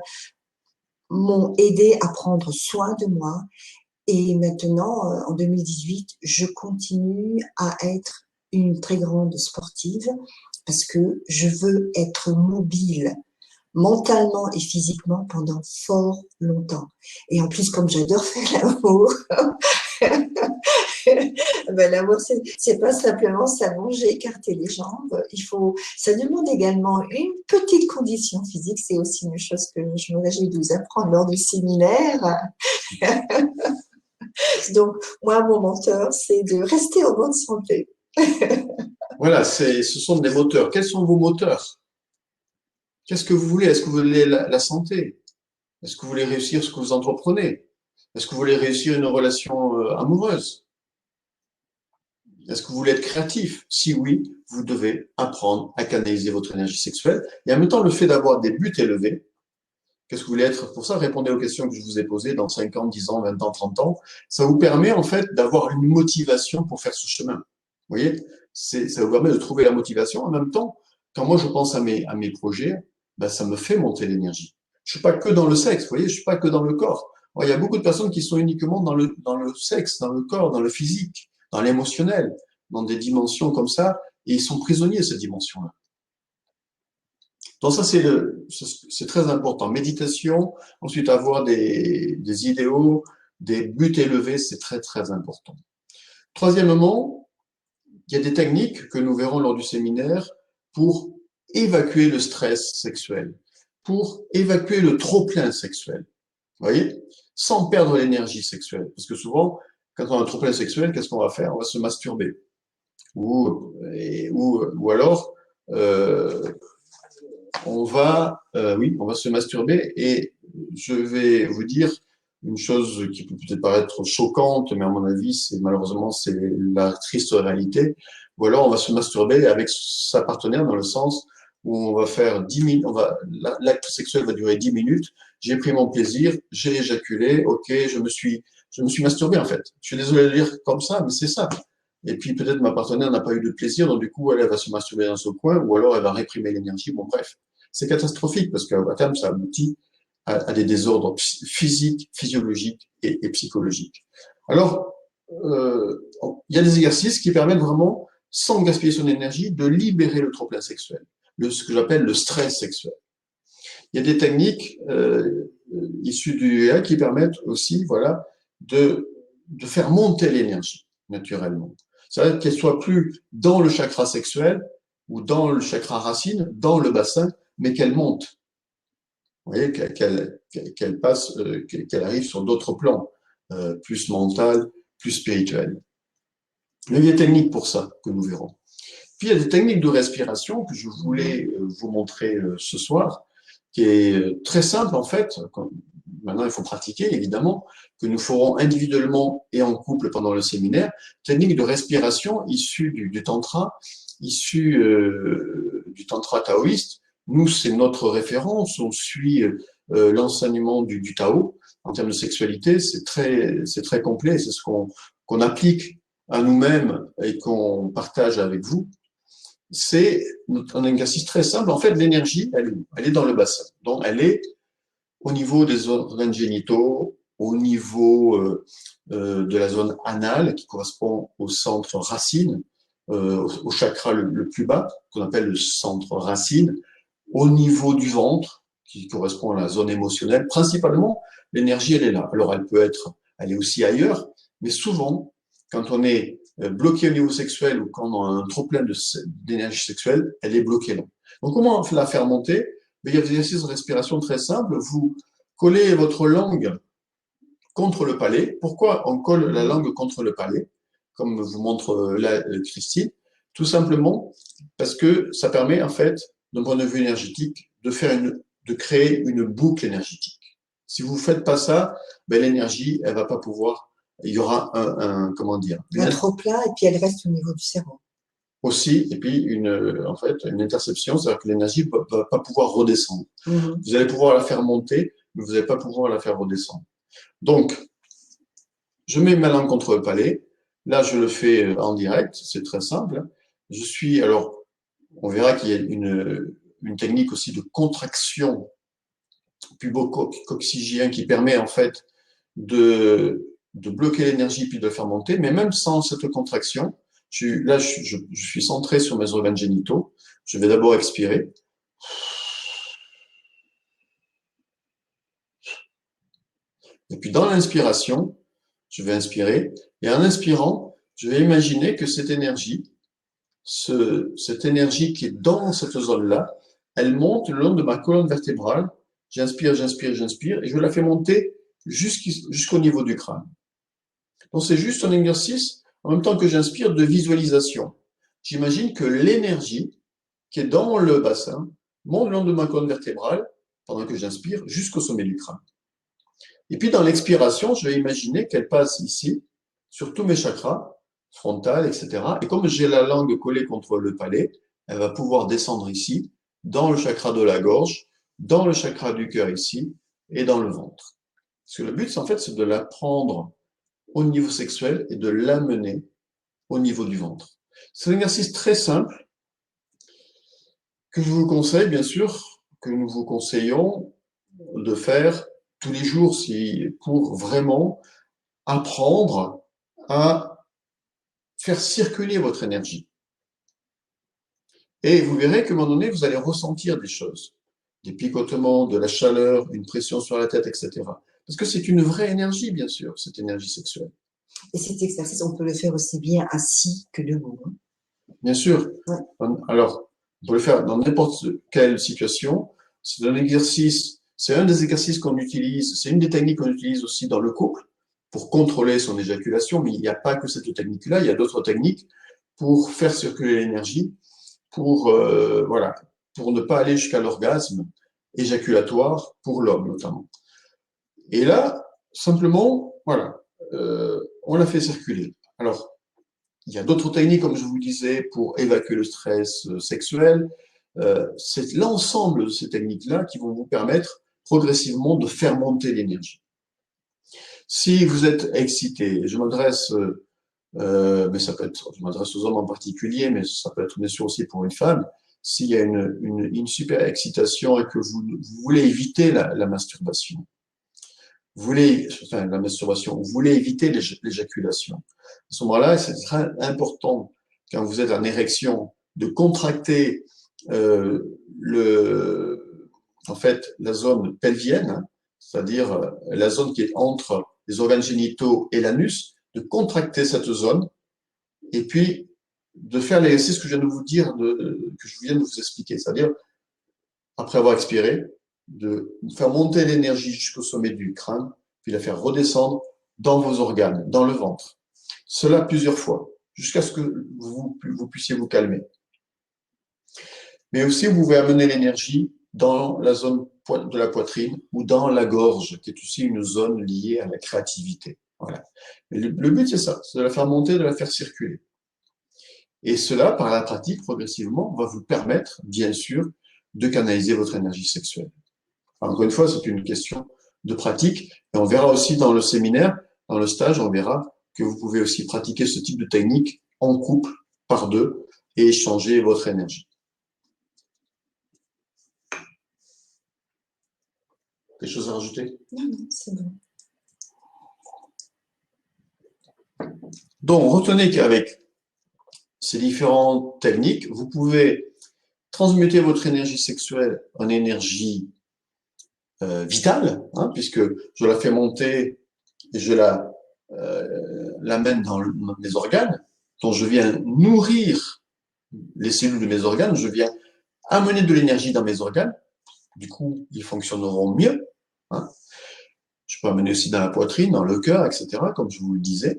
m'ont aidé à prendre soin de moi. Et maintenant, en 2018, je continue à être une très grande sportive parce que je veux être mobile mentalement et physiquement pendant fort longtemps. Et en plus, comme j'adore faire l'amour, ben, l'amour, c'est pas simplement s'allonger, écarter les jambes. Ça demande également une petite condition physique. C'est aussi une chose que je me réjouis de vous apprendre lors du séminaire. Donc, moi, mon mentor, c'est de rester en bonne santé. Voilà, ce sont des moteurs. Quels sont vos moteurs? Qu'est-ce que vous voulez? Est-ce que vous voulez la santé? Est-ce que vous voulez réussir ce que vous entreprenez? Est-ce que vous voulez réussir une relation amoureuse? Est-ce que vous voulez être créatif? Si oui, vous devez apprendre à canaliser votre énergie sexuelle. Et en même temps, le fait d'avoir des buts élevés, qu'est-ce que vous voulez être? Pour ça, répondez aux questions que je vous ai posées dans 5 ans, 10 ans, 20 ans, 30 ans. Ça vous permet en fait d'avoir une motivation pour faire ce chemin. Vous voyez? Ça vous permet de trouver la motivation. En même temps, quand moi je pense à mes projets, ben, ça me fait monter l'énergie. Je suis pas que dans le sexe, vous voyez, je suis pas que dans le corps. Alors, il y a beaucoup de personnes qui sont uniquement dans le sexe, dans le corps, dans le physique, dans l'émotionnel, dans des dimensions comme ça, et ils sont prisonniers de cette dimension-là. Donc ça, c'est très important. Méditation, ensuite avoir des idéaux, des buts élevés, c'est très, très important. Troisièmement, il y a des techniques que nous verrons lors du séminaire pour évacuer le stress sexuel, pour évacuer le trop-plein sexuel. Vous voyez? Sans perdre l'énergie sexuelle. Parce que souvent, quand on a un trop-plein sexuel, qu'est-ce qu'on va faire? On va se masturber. Ou alors, on va se masturber et je vais vous dire une chose qui peut peut-être paraître choquante, mais à mon avis, malheureusement, c'est la triste réalité. Ou alors, on va se masturber avec sa partenaire dans le sens où on va faire 10 minutes, l'acte sexuel va durer 10 minutes j'ai pris mon plaisir, j'ai éjaculé, ok, je me suis masturbé en fait. Je suis désolé de le dire comme ça, mais c'est ça. Et puis peut-être ma partenaire n'a pas eu de plaisir, donc du coup elle va se masturber dans son coin, ou alors elle va réprimer l'énergie. Bon bref, c'est catastrophique parce qu'à terme ça aboutit à des désordres physiques, physiologiques et psychologiques. Alors il y a des exercices qui permettent vraiment, sans gaspiller son énergie, de libérer le trop-plein sexuel, ce que j'appelle le stress sexuel. Il y a des techniques issues du yoga qui permettent aussi, voilà, de faire monter l'énergie naturellement. C'est-à-dire qu'elle soit plus dans le chakra sexuel ou dans le chakra racine, dans le bassin, mais qu'elle monte. Vous voyez, qu'elle passe, qu'elle arrive sur d'autres plans, plus mental, plus spirituel. Il y a des techniques pour ça que nous verrons. Puis il y a des techniques de respiration que je voulais vous montrer ce soir, qui est très simple en fait. Maintenant, il faut pratiquer, évidemment, que nous ferons individuellement et en couple pendant le séminaire. Technique de respiration issue du tantra, issue du tantra taoïste. Nous, c'est notre référence. On suit l'enseignement du Tao. En termes de sexualité, c'est très complet. C'est ce qu'on applique à nous-mêmes et qu'on partage avec vous. C'est un exercice très simple. En fait, l'énergie, elle est dans le bassin. Donc, elle est au niveau des organes génitaux, au niveau de la zone anale, qui correspond au centre racine, au chakra le plus bas, qu'on appelle le centre racine, au niveau du ventre, qui correspond à la zone émotionnelle. Principalement, l'énergie, elle est là. Alors, elle est aussi ailleurs, mais souvent, quand on est bloqué au niveau sexuel ou quand on a un trop plein d'énergie sexuelle, elle est bloquée là. Donc, comment la faire monter? Il y a des exercices de respiration très simples. Vous collez votre langue contre le palais. Pourquoi on colle la langue contre le palais, comme vous montre là Christine? Tout simplement parce que ça permet, en fait, d'un point de vue énergétique, de créer une boucle énergétique. Si vous ne faites pas ça, l'énergie, elle va pas pouvoir. Il y aura comment dire, un trop plein et puis elle reste au niveau du cerveau. Aussi, et puis en fait, une interception, c'est-à-dire que l'énergie ne va pas pouvoir redescendre. Vous allez pouvoir la faire monter, mais vous n'allez pas pouvoir la faire redescendre. Donc, je mets ma langue contre le palais. Là, je le fais en direct, c'est très simple. Alors, on verra qu'il y a une technique aussi de contraction pubo-coccygien qui permet en fait de bloquer l'énergie puis de faire monter, mais même sans cette contraction, je suis centré sur mes organes génitaux. Je vais d'abord expirer. Et puis dans l'inspiration, je vais inspirer. Et en inspirant, je vais imaginer que cette énergie qui est dans cette zone-là, elle monte le long de ma colonne vertébrale. J'inspire, j'inspire, j'inspire, et je la fais monter jusqu'au niveau du crâne. Donc c'est juste un exercice, en même temps que j'inspire, de visualisation. J'imagine que l'énergie qui est dans le bassin monte le long de ma colonne vertébrale, pendant que j'inspire, jusqu'au sommet du crâne. Et puis dans l'expiration, je vais imaginer qu'elle passe ici, sur tous mes chakras, frontal, etc. Et comme j'ai la langue collée contre le palais, elle va pouvoir descendre ici, dans le chakra de la gorge, dans le chakra du cœur ici, et dans le ventre. Parce que le but, en fait, c'est de la prendre au niveau sexuel et de l'amener au niveau du ventre. C'est un exercice très simple que je vous conseille, bien sûr, que nous vous conseillons de faire tous les jours pour vraiment apprendre à faire circuler votre énergie. Et vous verrez qu'à un moment donné, vous allez ressentir des choses, des picotements, de la chaleur, une pression sur la tête, etc. Parce que c'est une vraie énergie, bien sûr, cette énergie sexuelle. Et cet exercice, on peut le faire aussi bien assis que debout. Bien sûr. Ouais. Alors, on peut le faire dans n'importe quelle situation. C'est un exercice, c'est un des exercices qu'on utilise, c'est une des techniques qu'on utilise aussi dans le couple pour contrôler son éjaculation, mais il n'y a pas que cette technique-là, il y a d'autres techniques pour faire circuler l'énergie, pour ne pas aller jusqu'à l'orgasme éjaculatoire pour l'homme notamment. Et là, simplement, on la fait circuler. Alors, il y a d'autres techniques, comme je vous disais, pour évacuer le stress sexuel. C'est l'ensemble de ces techniques-là qui vont vous permettre progressivement de faire monter l'énergie. Si vous êtes excité, je m'adresse, mais ça peut être, je m'adresse aux hommes en particulier, mais ça peut être bien sûr aussi pour une femme, s'il y a une super excitation et que vous voulez éviter la masturbation, vous voulez éviter l'éjaculation. À ce moment-là, c'est très important, quand vous êtes en érection, de contracter en fait, la zone pelvienne, hein, c'est-à-dire la zone qui est entre les organes génitaux et l'anus, de contracter cette zone, et puis de faire l'exercice que je viens de vous dire, que je viens de vous expliquer, c'est-à-dire, après avoir expiré, de faire monter l'énergie jusqu'au sommet du crâne, puis la faire redescendre dans vos organes, dans le ventre. Cela plusieurs fois, jusqu'à ce que vous puissiez vous calmer. Mais aussi, vous pouvez amener l'énergie dans la zone de la poitrine ou dans la gorge, qui est aussi une zone liée à la créativité. Voilà. Et le but, c'est ça, c'est de la faire monter, de la faire circuler. Et cela, par la pratique, progressivement, va vous permettre, bien sûr, de canaliser votre énergie sexuelle. Enfin, encore une fois, c'est une question de pratique. Et on verra aussi dans le séminaire, dans le stage, on verra que vous pouvez aussi pratiquer ce type de technique en couple, par deux, et échanger votre énergie. Quelque chose à rajouter? Non, non, c'est bon. Donc, retenez qu'avec ces différentes techniques, vous pouvez transmuter votre énergie sexuelle en énergie vitale, hein, puisque je la fais monter et je l'amène dans mes organes, dont je viens nourrir les cellules de mes organes, je viens amener de l'énergie dans mes organes, du coup, ils fonctionneront mieux. Hein. Je peux amener aussi dans la poitrine, dans le cœur, etc., comme je vous le disais.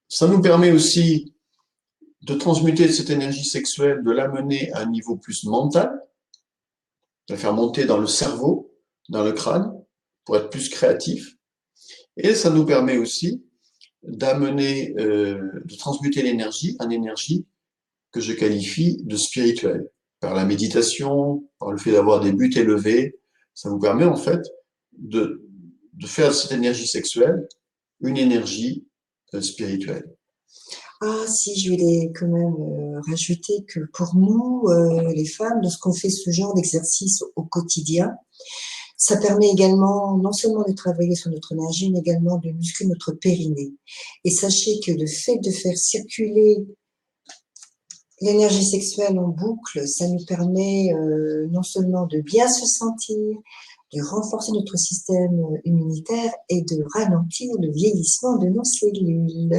Ça nous permet aussi de transmuter cette énergie sexuelle, de l'amener à un niveau plus mental, de la faire monter dans le cerveau, dans le crâne, pour être plus créatif. Et ça nous permet aussi d'amener, de transmuter l'énergie en énergie que je qualifie de spirituelle. Par la méditation, par le fait d'avoir des buts élevés, ça vous permet en fait de faire de cette énergie sexuelle une énergie spirituelle. Ah, si, je voulais quand même rajouter que pour nous, les femmes, lorsqu'on fait ce genre d'exercice au quotidien, ça permet également non seulement de travailler sur notre énergie, mais également de muscler notre périnée. Et sachez que le fait de faire circuler l'énergie sexuelle en boucle, ça nous permet non seulement de bien se sentir, de renforcer notre système immunitaire et de ralentir le vieillissement de nos cellules.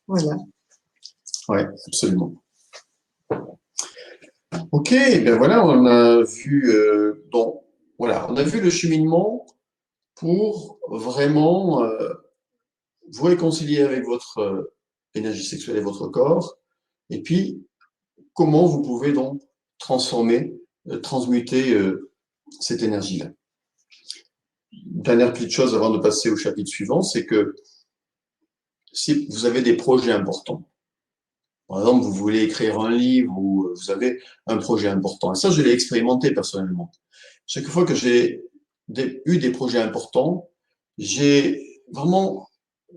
Voilà. Oui, absolument. Ok, ben voilà, on a vu donc voilà, on a vu le cheminement pour vraiment vous réconcilier avec votre énergie sexuelle et votre corps, et puis comment vous pouvez donc transformer, transmuter cette énergie-là. Dernière petite chose avant de passer au chapitre suivant, c'est que si vous avez des projets importants, par exemple, vous voulez écrire un livre ou vous avez un projet important, et ça, je l'ai expérimenté personnellement. Chaque fois que j'ai eu des projets importants, j'ai vraiment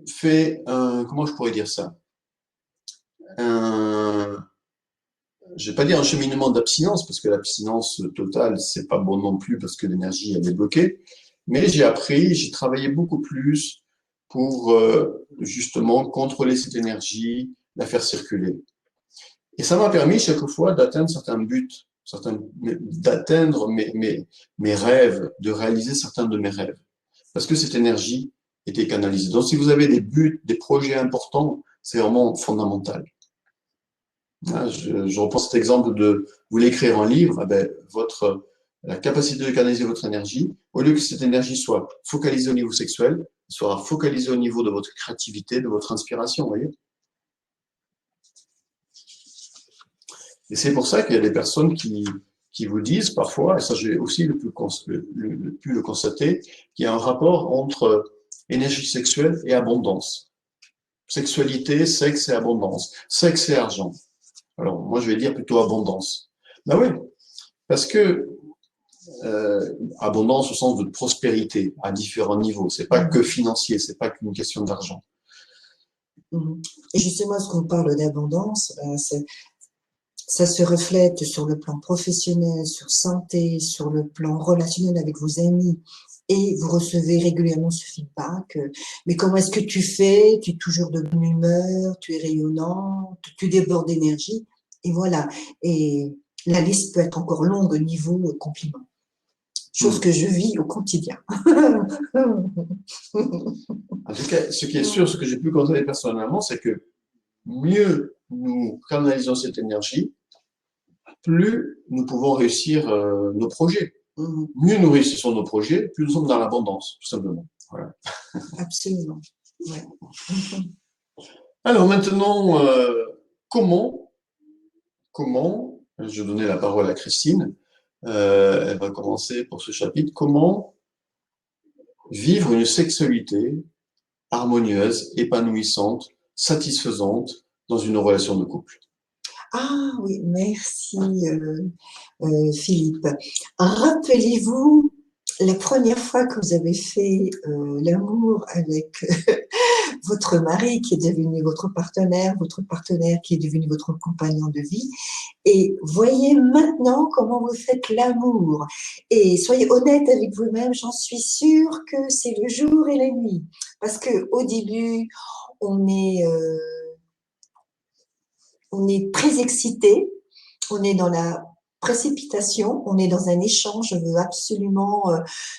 fait un, comment je pourrais dire ça? Je vais pas dire un cheminement d'abstinence, parce que l'abstinence totale, c'est pas bon non plus, parce que l'énergie, elle est bloquée. Mais j'ai appris, j'ai travaillé beaucoup plus pour justement contrôler cette énergie, la faire circuler. Et ça m'a permis chaque fois d'atteindre certains buts, d'atteindre mes rêves, de réaliser certains de mes rêves. Parce que cette énergie était canalisée. Donc si vous avez des buts, des projets importants, c'est vraiment fondamental. Je reprends cet exemple de vous voulez écrire un livre, eh ben, la capacité de canaliser votre énergie, au lieu que cette énergie soit focalisée au niveau sexuel, elle sera focalisée au niveau de votre créativité, de votre inspiration, vous voyez. Et c'est pour ça qu'il y a des personnes qui vous disent parfois, et ça j'ai aussi le plus le constater, qu'il y a un rapport entre énergie sexuelle et abondance. Sexualité, sexe et abondance. Sexe et argent. Alors, moi, je vais dire plutôt abondance. Ben oui, Parce que abondance au sens de prospérité à différents niveaux. C'est pas que financier, c'est pas qu'une question d'argent. Et justement, ce qu'on parle d'abondance, ça se reflète sur le plan professionnel, sur santé, sur le plan relationnel avec vos amis. Et vous recevez régulièrement ce feedback. Mais comment est-ce que tu fais? Tu es toujours de bonne humeur, tu es rayonnant, tu débordes d'énergie. Et voilà. Et la liste peut être encore longue au niveau compliment. Chose que je vis au quotidien. En tout cas, ce qui est sûr, ce que j'ai pu constater personnellement, c'est que mieux nous canalisons cette énergie, plus nous pouvons réussir nos projets. Mieux nous réussissons nos projets, plus nous sommes dans l'abondance, tout simplement. Voilà. Absolument. Ouais. Alors maintenant, comment, je vais donner la parole à Christine, elle va commencer pour ce chapitre, comment vivre une sexualité harmonieuse, épanouissante, satisfaisante dans une relation de couple. Ah oui, merci Philippe. Rappelez-vous la première fois que vous avez fait l'amour avec votre mari qui est devenu votre partenaire qui est devenu votre compagnon de vie, et voyez maintenant comment vous faites l'amour. Et soyez honnête avec vous-même, j'en suis sûre que c'est le jour et la nuit. Parce que au début, on est très excité, on est dans la précipitation, on est dans un échange, on veut absolument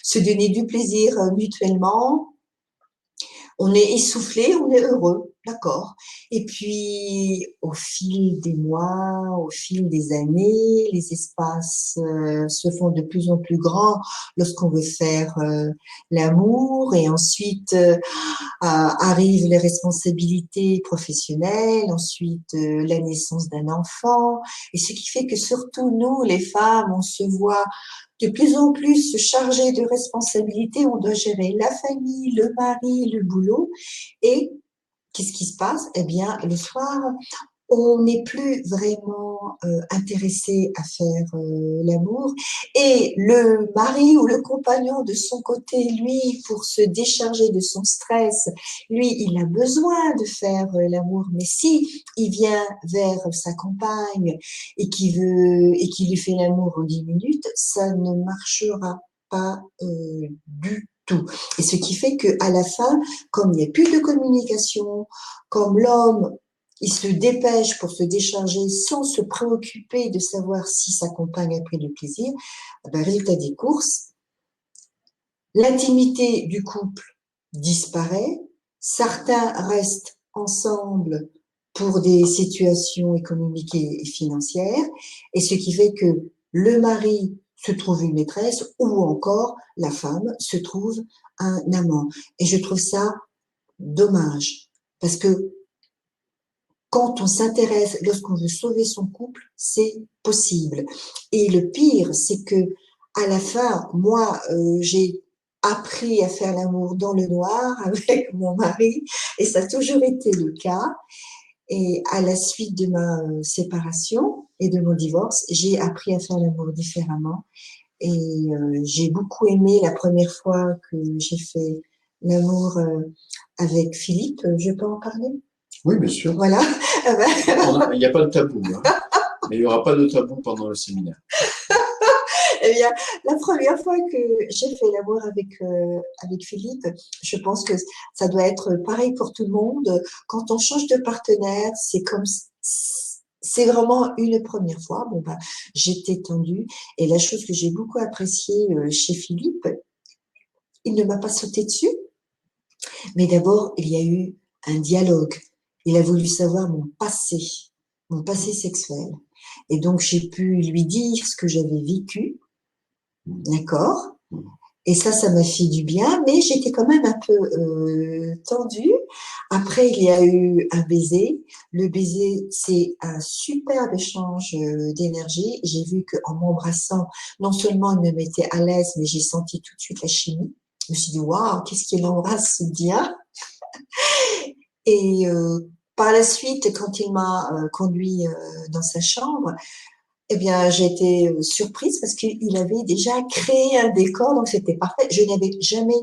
se donner du plaisir mutuellement. On est essoufflé, on est heureux, d'accord. Et puis, au fil des mois, au fil des années, les espaces se font de plus en plus grands lorsqu'on veut faire l'amour. Et ensuite, arrivent les responsabilités professionnelles, ensuite la naissance d'un enfant. Et ce qui fait que surtout nous, les femmes, on se voit de plus en plus se charger de responsabilités, on doit gérer la famille, le mari, le boulot. Et qu'est-ce qui se passe? Eh bien, le soir, on n'est plus vraiment intéressé à faire l'amour. Et le mari ou le compagnon de son côté, lui, pour se décharger de son stress, lui, il a besoin de faire l'amour. Mais si il vient vers sa compagne et qu'il lui fait l'amour en 10 minutes, ça ne marchera pas du tout. Et ce qui fait que à la fin, comme il n'y a plus de communication, comme l'homme il se dépêche pour se décharger sans se préoccuper de savoir si sa compagne a pris du plaisir, résultat des courses, l'intimité du couple disparaît, certains restent ensemble pour des situations économiques et financières, et ce qui fait que le mari se trouve une maîtresse ou encore la femme se trouve un amant. Et je trouve ça dommage, parce que quand on s'intéresse, lorsqu'on veut sauver son couple, c'est possible. Et le pire, c'est que à la fin, moi, j'ai appris à faire l'amour dans le noir avec mon mari, et ça a toujours été le cas. Et à la suite de ma séparation et de mon divorce, j'ai appris à faire l'amour différemment. Et j'ai beaucoup aimé la première fois que j'ai fait l'amour avec Philippe. Je peux en parler? Oui, bien sûr. Voilà. Il n'y a pas de tabou, hein. Mais il n'y aura pas de tabou pendant le séminaire. Eh bien, la première fois que j'ai fait l'amour avec Philippe, je pense que ça doit être pareil pour tout le monde. Quand on change de partenaire, c'est vraiment une première fois. Bon, bah, j'étais tendue. Et la chose que j'ai beaucoup appréciée chez Philippe, il ne m'a pas sauté dessus. Mais d'abord, il y a eu un dialogue. Il a voulu savoir mon passé sexuel. Et donc, j'ai pu lui dire ce que j'avais vécu, d'accord? Et ça m'a fait du bien, mais j'étais quand même un peu tendue. Après, il y a eu un baiser. Le baiser, c'est un superbe échange d'énergie. J'ai vu qu'en m'embrassant, non seulement il me mettait à l'aise, mais j'ai senti tout de suite la chimie. Je me suis dit, waouh, qu'est-ce qu'il embrasse bien! Et par la suite, quand il m'a conduit dans sa chambre, Eh bien, j'ai été surprise parce qu'il avait déjà créé un décor, donc c'était parfait. Je n'avais jamais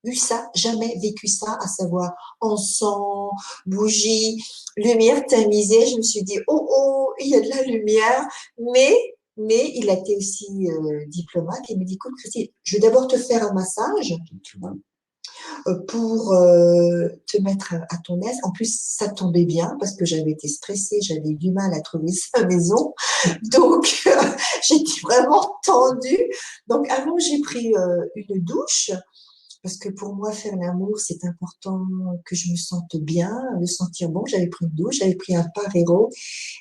eu ça, jamais vécu ça, à savoir encens, bougies, lumière tamisée. Je me suis dit, oh, oh, il y a de la lumière, mais il a été aussi diplomate. Il me dit, écoute, Christine, je vais d'abord te faire un massage Tu vois. pour te mettre à ton aise. En plus, ça tombait bien parce que j'avais été stressée, j'avais eu du mal à trouver sa maison. Donc, j'étais vraiment tendue. Donc, avant, j'ai pris une douche parce que pour moi, faire l'amour, c'est important que je me sente bien, me sentir bon. J'avais pris une douche, j'avais pris un parero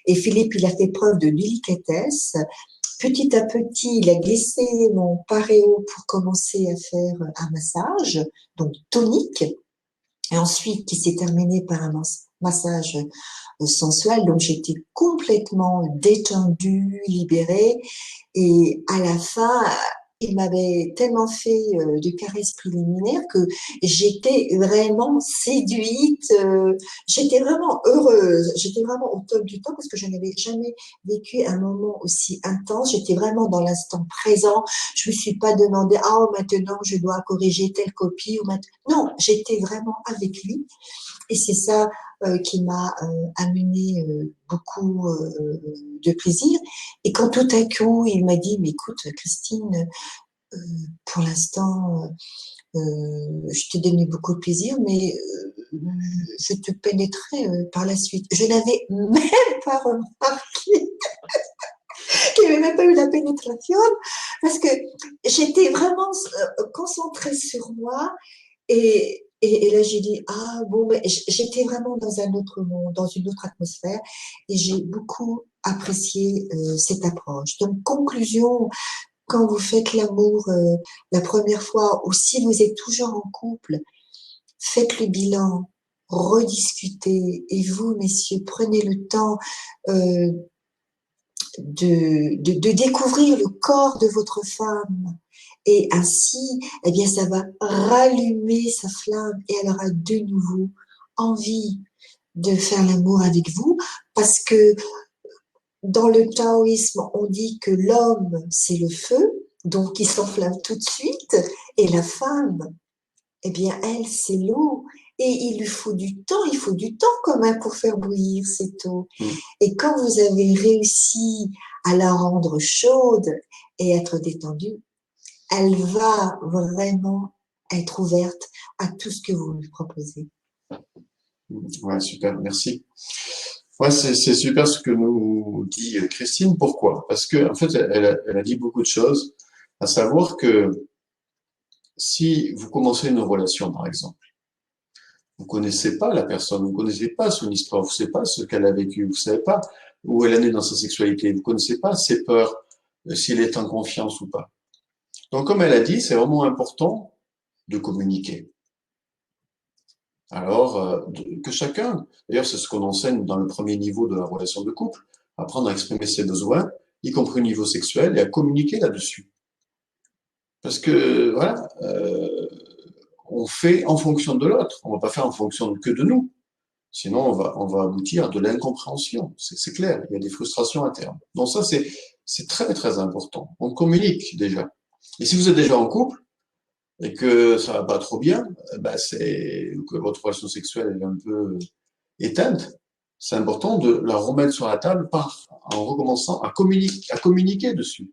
et Philippe, il a fait preuve de délicatesse. Petit à petit, il a glissé mon paréo pour commencer à faire un massage, donc tonique, et ensuite qui s'est terminé par un massage sensuel. Donc j'étais complètement détendue, libérée, et à la fin, il m'avait tellement fait de caresses préliminaires que j'étais vraiment séduite, j'étais vraiment heureuse, j'étais vraiment au top du top parce que je n'avais jamais vécu un moment aussi intense. J'étais vraiment dans l'instant présent. Je me suis pas demandé, ah, oh, maintenant je dois corriger telle copie ou maintenant. Non, j'étais vraiment avec lui. Et c'est ça qui m'a amené beaucoup de plaisir. Et quand tout à coup, il m'a dit, mais écoute, Christine, euh, pour l'instant, je t'ai donné beaucoup de plaisir, mais je te pénétrerai par la suite. Je n'avais même pas remarqué qu'il n'y avait même pas eu la pénétration parce que j'étais vraiment concentrée sur moi et là, j'ai dit, ah bon, mais j'étais vraiment dans un autre monde, dans une autre atmosphère, et j'ai beaucoup apprécié cette approche. Donc, conclusion, quand vous faites l'amour la première fois, ou si vous êtes toujours en couple, faites le bilan, rediscutez, et vous, messieurs, prenez le temps euh, de découvrir le corps de votre femme. Et ainsi, eh bien, ça va rallumer sa flamme et elle aura de nouveau envie de faire l'amour avec vous parce que dans le taoïsme, on dit que l'homme, c'est le feu, donc il s'enflamme tout de suite, et la femme, eh bien, elle, c'est l'eau. Et il lui faut du temps, il faut du temps commun pour faire bouillir cette eau. Mm. Et quand vous avez réussi à la rendre chaude et être détendue, elle va vraiment être ouverte à tout ce que vous lui proposez. Ouais, super, merci. Ouais, c'est super ce que nous dit Christine. Pourquoi? Parce que en fait, elle a dit beaucoup de choses, à savoir que si vous commencez une relation, par exemple, vous connaissez pas la personne, vous connaissez pas son histoire, vous savez pas ce qu'elle a vécu, vous savez pas où elle en est dans sa sexualité, vous connaissez pas ses peurs, s'il est en confiance ou pas. Donc, comme elle a dit, c'est vraiment important de communiquer. Alors, que chacun, d'ailleurs, c'est ce qu'on enseigne dans le premier niveau de la relation de couple, apprendre à exprimer ses besoins, y compris au niveau sexuel, et à communiquer là-dessus. Parce que, voilà, on fait en fonction de l'autre, on va pas faire en fonction que de nous. Sinon, on va aboutir à de l'incompréhension. C'est clair, il y a des frustrations à terme. Donc ça, c'est très, très important. On communique déjà. Et si vous êtes déjà en couple, et que ça va pas trop bien, c'est que votre relation sexuelle est un peu éteinte, c'est important de la remettre sur la table en recommençant à communiquer dessus.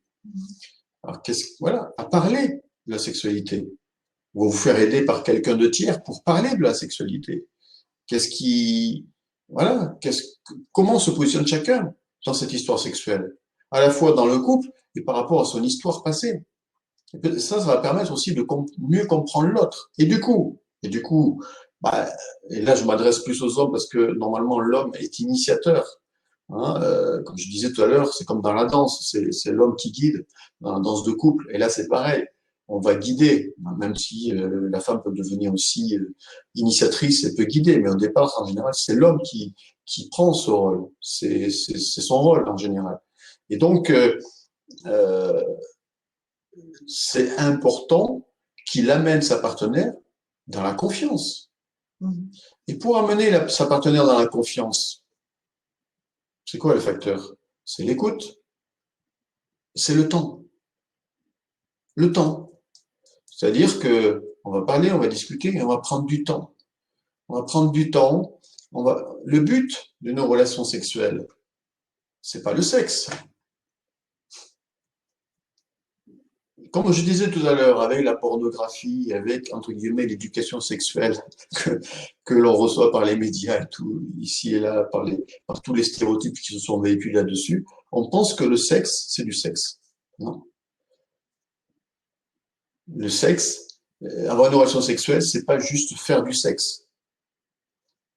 Alors, voilà, à parler de la sexualité, ou à vous faire aider par quelqu'un de tiers pour parler de la sexualité. Qu'est-ce qui, voilà, comment se positionne chacun dans cette histoire sexuelle, à la fois dans le couple et par rapport à son histoire passée. Ça va permettre aussi de mieux comprendre l'autre. Et du coup, bah, et là je m'adresse plus aux hommes parce que normalement l'homme est initiateur. Hein, comme je disais tout à l'heure, c'est comme dans la danse, c'est l'homme qui guide dans la danse de couple. Et là c'est pareil, on va guider, même si la femme peut devenir aussi initiatrice et peut guider, mais au départ en général c'est l'homme qui prend ce rôle, c'est son rôle en général. Et donc euh, c'est important qu'il amène sa partenaire dans la confiance. Mhm. Et pour amener sa partenaire dans la confiance, c'est quoi le facteur? C'est l'écoute. c'est le temps. Le temps. C'est-à-dire que on va parler, on va discuter et on va prendre du temps. On va prendre du temps. Le but de nos relations sexuelles, c'est pas le sexe. Comme je disais tout à l'heure, avec la pornographie, avec, entre guillemets, l'éducation sexuelle que l'on reçoit par les médias et tout, ici et là, par tous les stéréotypes qui se sont véhiculés là-dessus, on pense que le sexe, c'est du sexe. Non. Le sexe, avoir une relation sexuelle, c'est pas juste faire du sexe.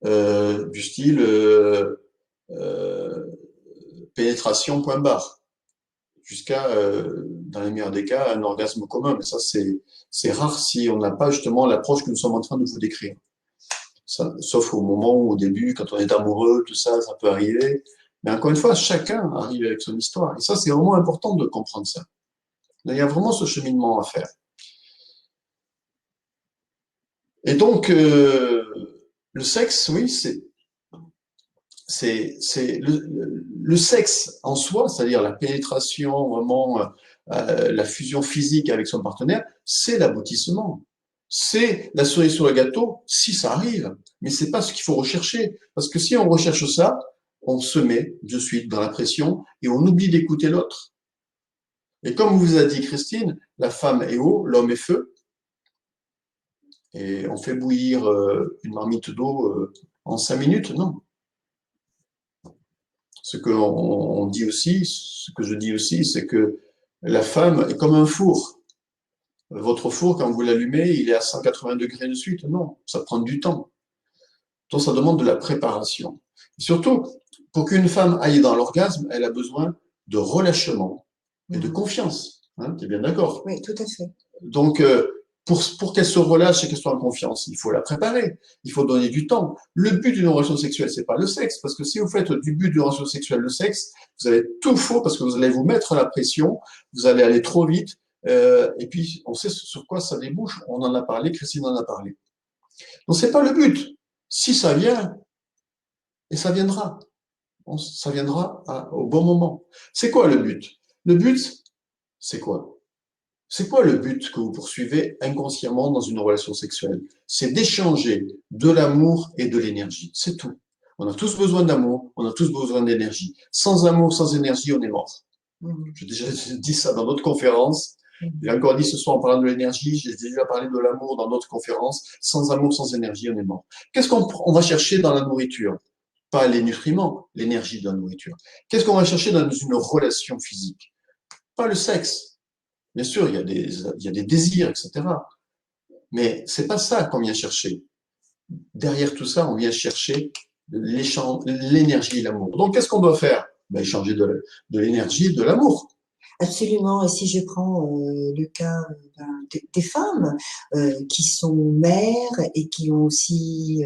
Du style euh, pénétration point barre, jusqu'à, dans les meilleurs des cas, un orgasme commun. Mais ça, c'est rare si on n'a pas justement l'approche que nous sommes en train de vous décrire. Ça, sauf au moment où, au début, quand on est amoureux, tout ça, ça peut arriver. Mais encore une fois, chacun arrive avec son histoire. Et ça, c'est vraiment important de comprendre ça. Il y a vraiment ce cheminement à faire. Et donc, le sexe, oui, c'est le sexe en soi, c'est-à-dire la pénétration, vraiment la fusion physique avec son partenaire, c'est l'aboutissement. C'est la cerise sur le gâteau, si ça arrive. Mais c'est pas ce qu'il faut rechercher. Parce que si on recherche ça, on se met de suite dans la pression et on oublie d'écouter l'autre. Et comme vous a dit Christine, la femme est eau, l'homme est feu. Et on fait bouillir une marmite d'eau en 5 minutes? Non. Ce que on dit aussi, ce que je dis aussi, c'est que la femme est comme un four. Votre four, quand vous l'allumez, il est à 180 degrés de suite. Non, ça prend du temps. Donc, ça demande de la préparation. Et surtout, pour qu'une femme aille dans l'orgasme, elle a besoin de relâchement et de confiance. Hein, tu es bien d'accord? Oui, tout à fait. Donc, pour qu'elle se relâche et qu'elle soit en confiance, il faut la préparer, il faut donner du temps. Le but d'une relation sexuelle, c'est pas le sexe, parce que si vous faites du but d'une relation sexuelle le sexe, vous avez tout faux parce que vous allez vous mettre la pression, vous allez aller trop vite, et puis on sait sur quoi ça débouche. On en a parlé, Christine en a parlé. Donc c'est pas le but. Si ça vient, et ça viendra, ça viendra au bon moment. C'est quoi le but? Le but, c'est quoi? C'est quoi le but que vous poursuivez inconsciemment dans une relation sexuelle? C'est d'échanger de l'amour et de l'énergie. C'est tout. On a tous besoin d'amour, on a tous besoin d'énergie. Sans amour, sans énergie, on est mort. J'ai déjà dit ça dans d'autres conférences. J'ai encore dit ce soir en parlant de l'énergie, j'ai déjà parlé de l'amour dans d'autres conférences. Sans amour, sans énergie, on est mort. Qu'est-ce qu'on va chercher dans la nourriture? Pas les nutriments, l'énergie de la nourriture. Qu'est-ce qu'on va chercher dans une relation physique? Pas le sexe. Bien sûr, il y a des désirs, etc. Mais c'est pas ça qu'on vient chercher. Derrière tout ça, on vient chercher l'énergie et l'amour. Donc, qu'est-ce qu'on doit faire? Ben, échanger de l'énergie et de l'amour. Absolument. Et si je prends le cas des femmes qui sont mères et qui ont aussi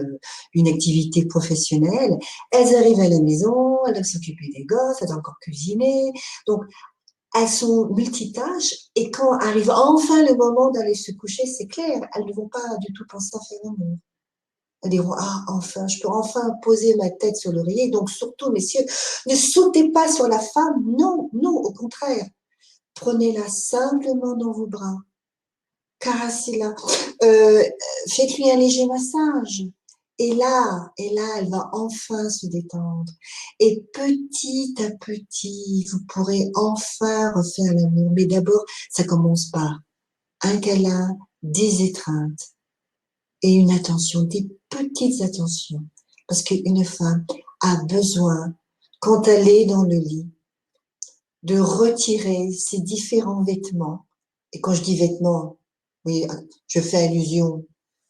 une activité professionnelle, elles arrivent à la maison, elles doivent s'occuper des gosses, elles doivent encore cuisiner. Donc, elles sont multitâches et quand arrive enfin le moment d'aller se coucher, c'est clair, elles ne vont pas du tout penser à faire l'amour. Elles diront, ah, enfin, je peux enfin poser ma tête sur l'oreiller. Donc, surtout, messieurs, ne sautez pas sur la femme. Non, non, au contraire. Prenez-la simplement dans vos bras. Caressez-la. Faites-lui un léger massage. Et là, elle va enfin se détendre. Et petit à petit, vous pourrez enfin refaire l'amour. Mais d'abord, ça commence par un câlin, des étreintes et une attention, des petites attentions. Parce qu'une femme a besoin, quand elle est dans le lit, de retirer ses différents vêtements. Et quand je dis vêtements, oui, je fais allusion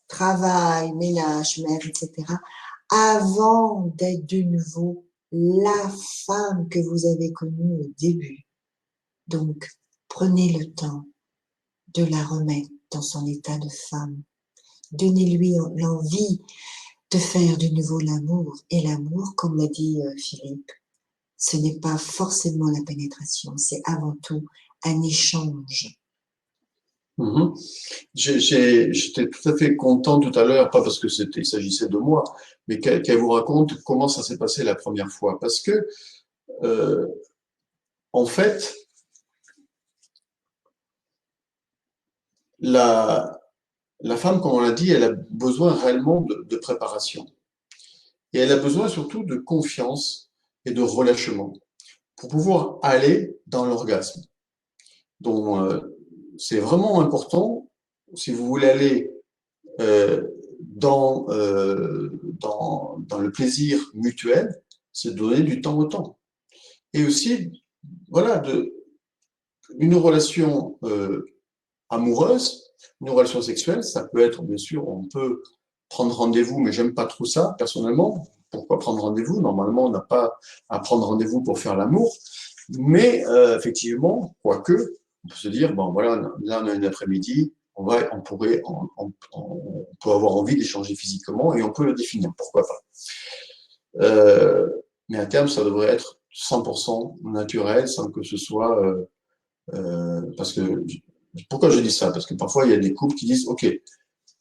travail, ménage, mère, etc. Avant d'être de nouveau la femme que vous avez connue au début. Donc, prenez le temps de la remettre dans son état de femme. Donnez-lui l'envie de faire de nouveau l'amour. Et l'amour, comme l'a dit Philippe, ce n'est pas forcément la pénétration, c'est avant tout un échange. Mhm. J'étais tout à fait content tout à l'heure, pas parce que il s'agissait de moi, mais qu'elle vous raconte comment ça s'est passé la première fois. Parce que, euh, en fait, la, la femme, comme on l'a dit, elle a besoin réellement de préparation. Et elle a besoin surtout de confiance et de relâchement pour pouvoir aller dans l'orgasme. Donc, c'est vraiment important, si vous voulez aller euh, dans le plaisir mutuel, c'est de donner du temps au temps. Et aussi, voilà, une relation amoureuse, une relation sexuelle, ça peut être, bien sûr, on peut prendre rendez-vous, mais j'aime pas trop ça, personnellement. Pourquoi prendre rendez-vous? Normalement, on n'a pas à prendre rendez-vous pour faire l'amour. Mais effectivement, quoique, on peut se dire, bon, voilà, là, on a une après-midi, on peut avoir envie d'échanger physiquement et on peut le définir, pourquoi pas. Mais à terme, ça devrait être 100% naturel, sans que ce soit parce que pourquoi je dis ça? Parce que parfois il y a des couples qui disent OK,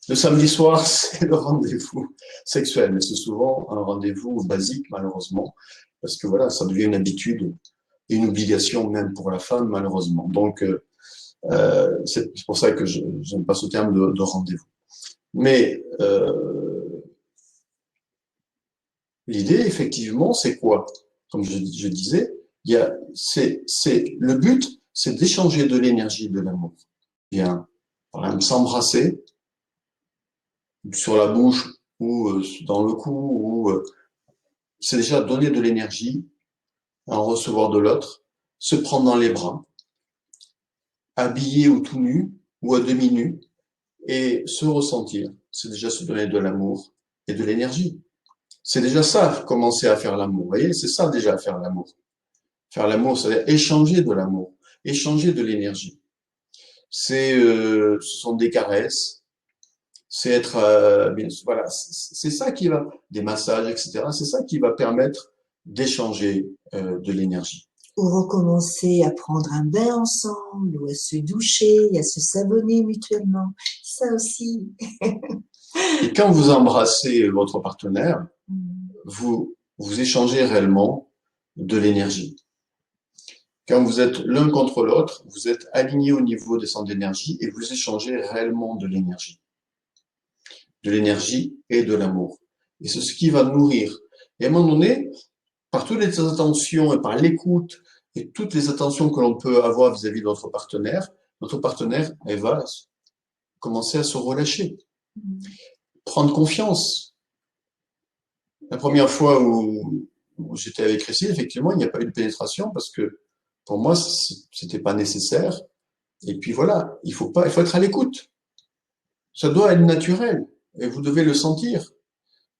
le samedi soir c'est le rendez-vous sexuel, mais c'est souvent un rendez-vous basique malheureusement, parce que voilà, ça devient une habitude et une obligation même pour la femme malheureusement. Donc c'est pour ça que je n'aime pas ce terme de rendez-vous. Mais l'idée effectivement c'est quoi? Comme je disais, c'est le but, c'est d'échanger de l'énergie, de l'amour. Bien, par exemple, s'embrasser sur la bouche ou dans le cou, ou c'est déjà donner de l'énergie, en recevoir de l'autre, se prendre dans les bras, habillé ou tout nu ou à demi nu, et se ressentir. C'est déjà se donner de l'amour et de l'énergie. C'est déjà ça, commencer à faire l'amour. Vous voyez, c'est ça déjà faire l'amour. Faire l'amour, c'est échanger de l'amour, échanger de l'énergie. Ce sont des caresses, c'est être, voilà, c'est ça qui va, des massages, etc. C'est ça qui va permettre d'échanger de l'énergie. Ou recommencer à prendre un bain ensemble, ou à se doucher, à se savonner mutuellement. Ça aussi. Et quand vous embrassez votre partenaire, Mm. vous échangez réellement de l'énergie. Quand vous êtes l'un contre l'autre, vous êtes alignés au niveau des centres d'énergie et vous échangez réellement de l'énergie. De l'énergie et de l'amour. Et c'est ce qui va nourrir. Et à un moment donné, par toutes les attentions et par l'écoute et toutes les attentions que l'on peut avoir vis-à-vis de notre partenaire, elle va commencer à se relâcher, prendre confiance. La première fois où j'étais avec Christine, effectivement, il n'y a pas eu de pénétration parce que pour moi, c'était pas nécessaire. Et puis voilà, il faut être à l'écoute. Ça doit être naturel et vous devez le sentir.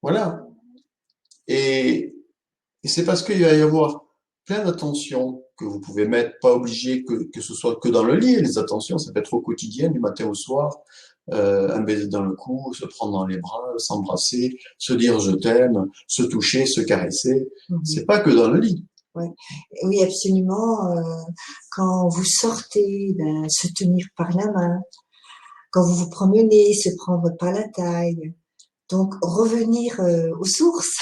Voilà. Et, et c'est parce qu'il va y avoir plein d'attentions que vous pouvez mettre, pas obligé que ce soit que dans le lit. Les attentions, ça peut être au quotidien, du matin au soir, un baiser dans le cou, se prendre dans les bras, s'embrasser, se dire je t'aime, se toucher, se caresser. C'est pas que dans le lit. Ouais. Oui, absolument. Quand vous sortez, ben, se tenir par la main. Quand vous vous promenez, se prendre par la taille. Donc, revenir aux sources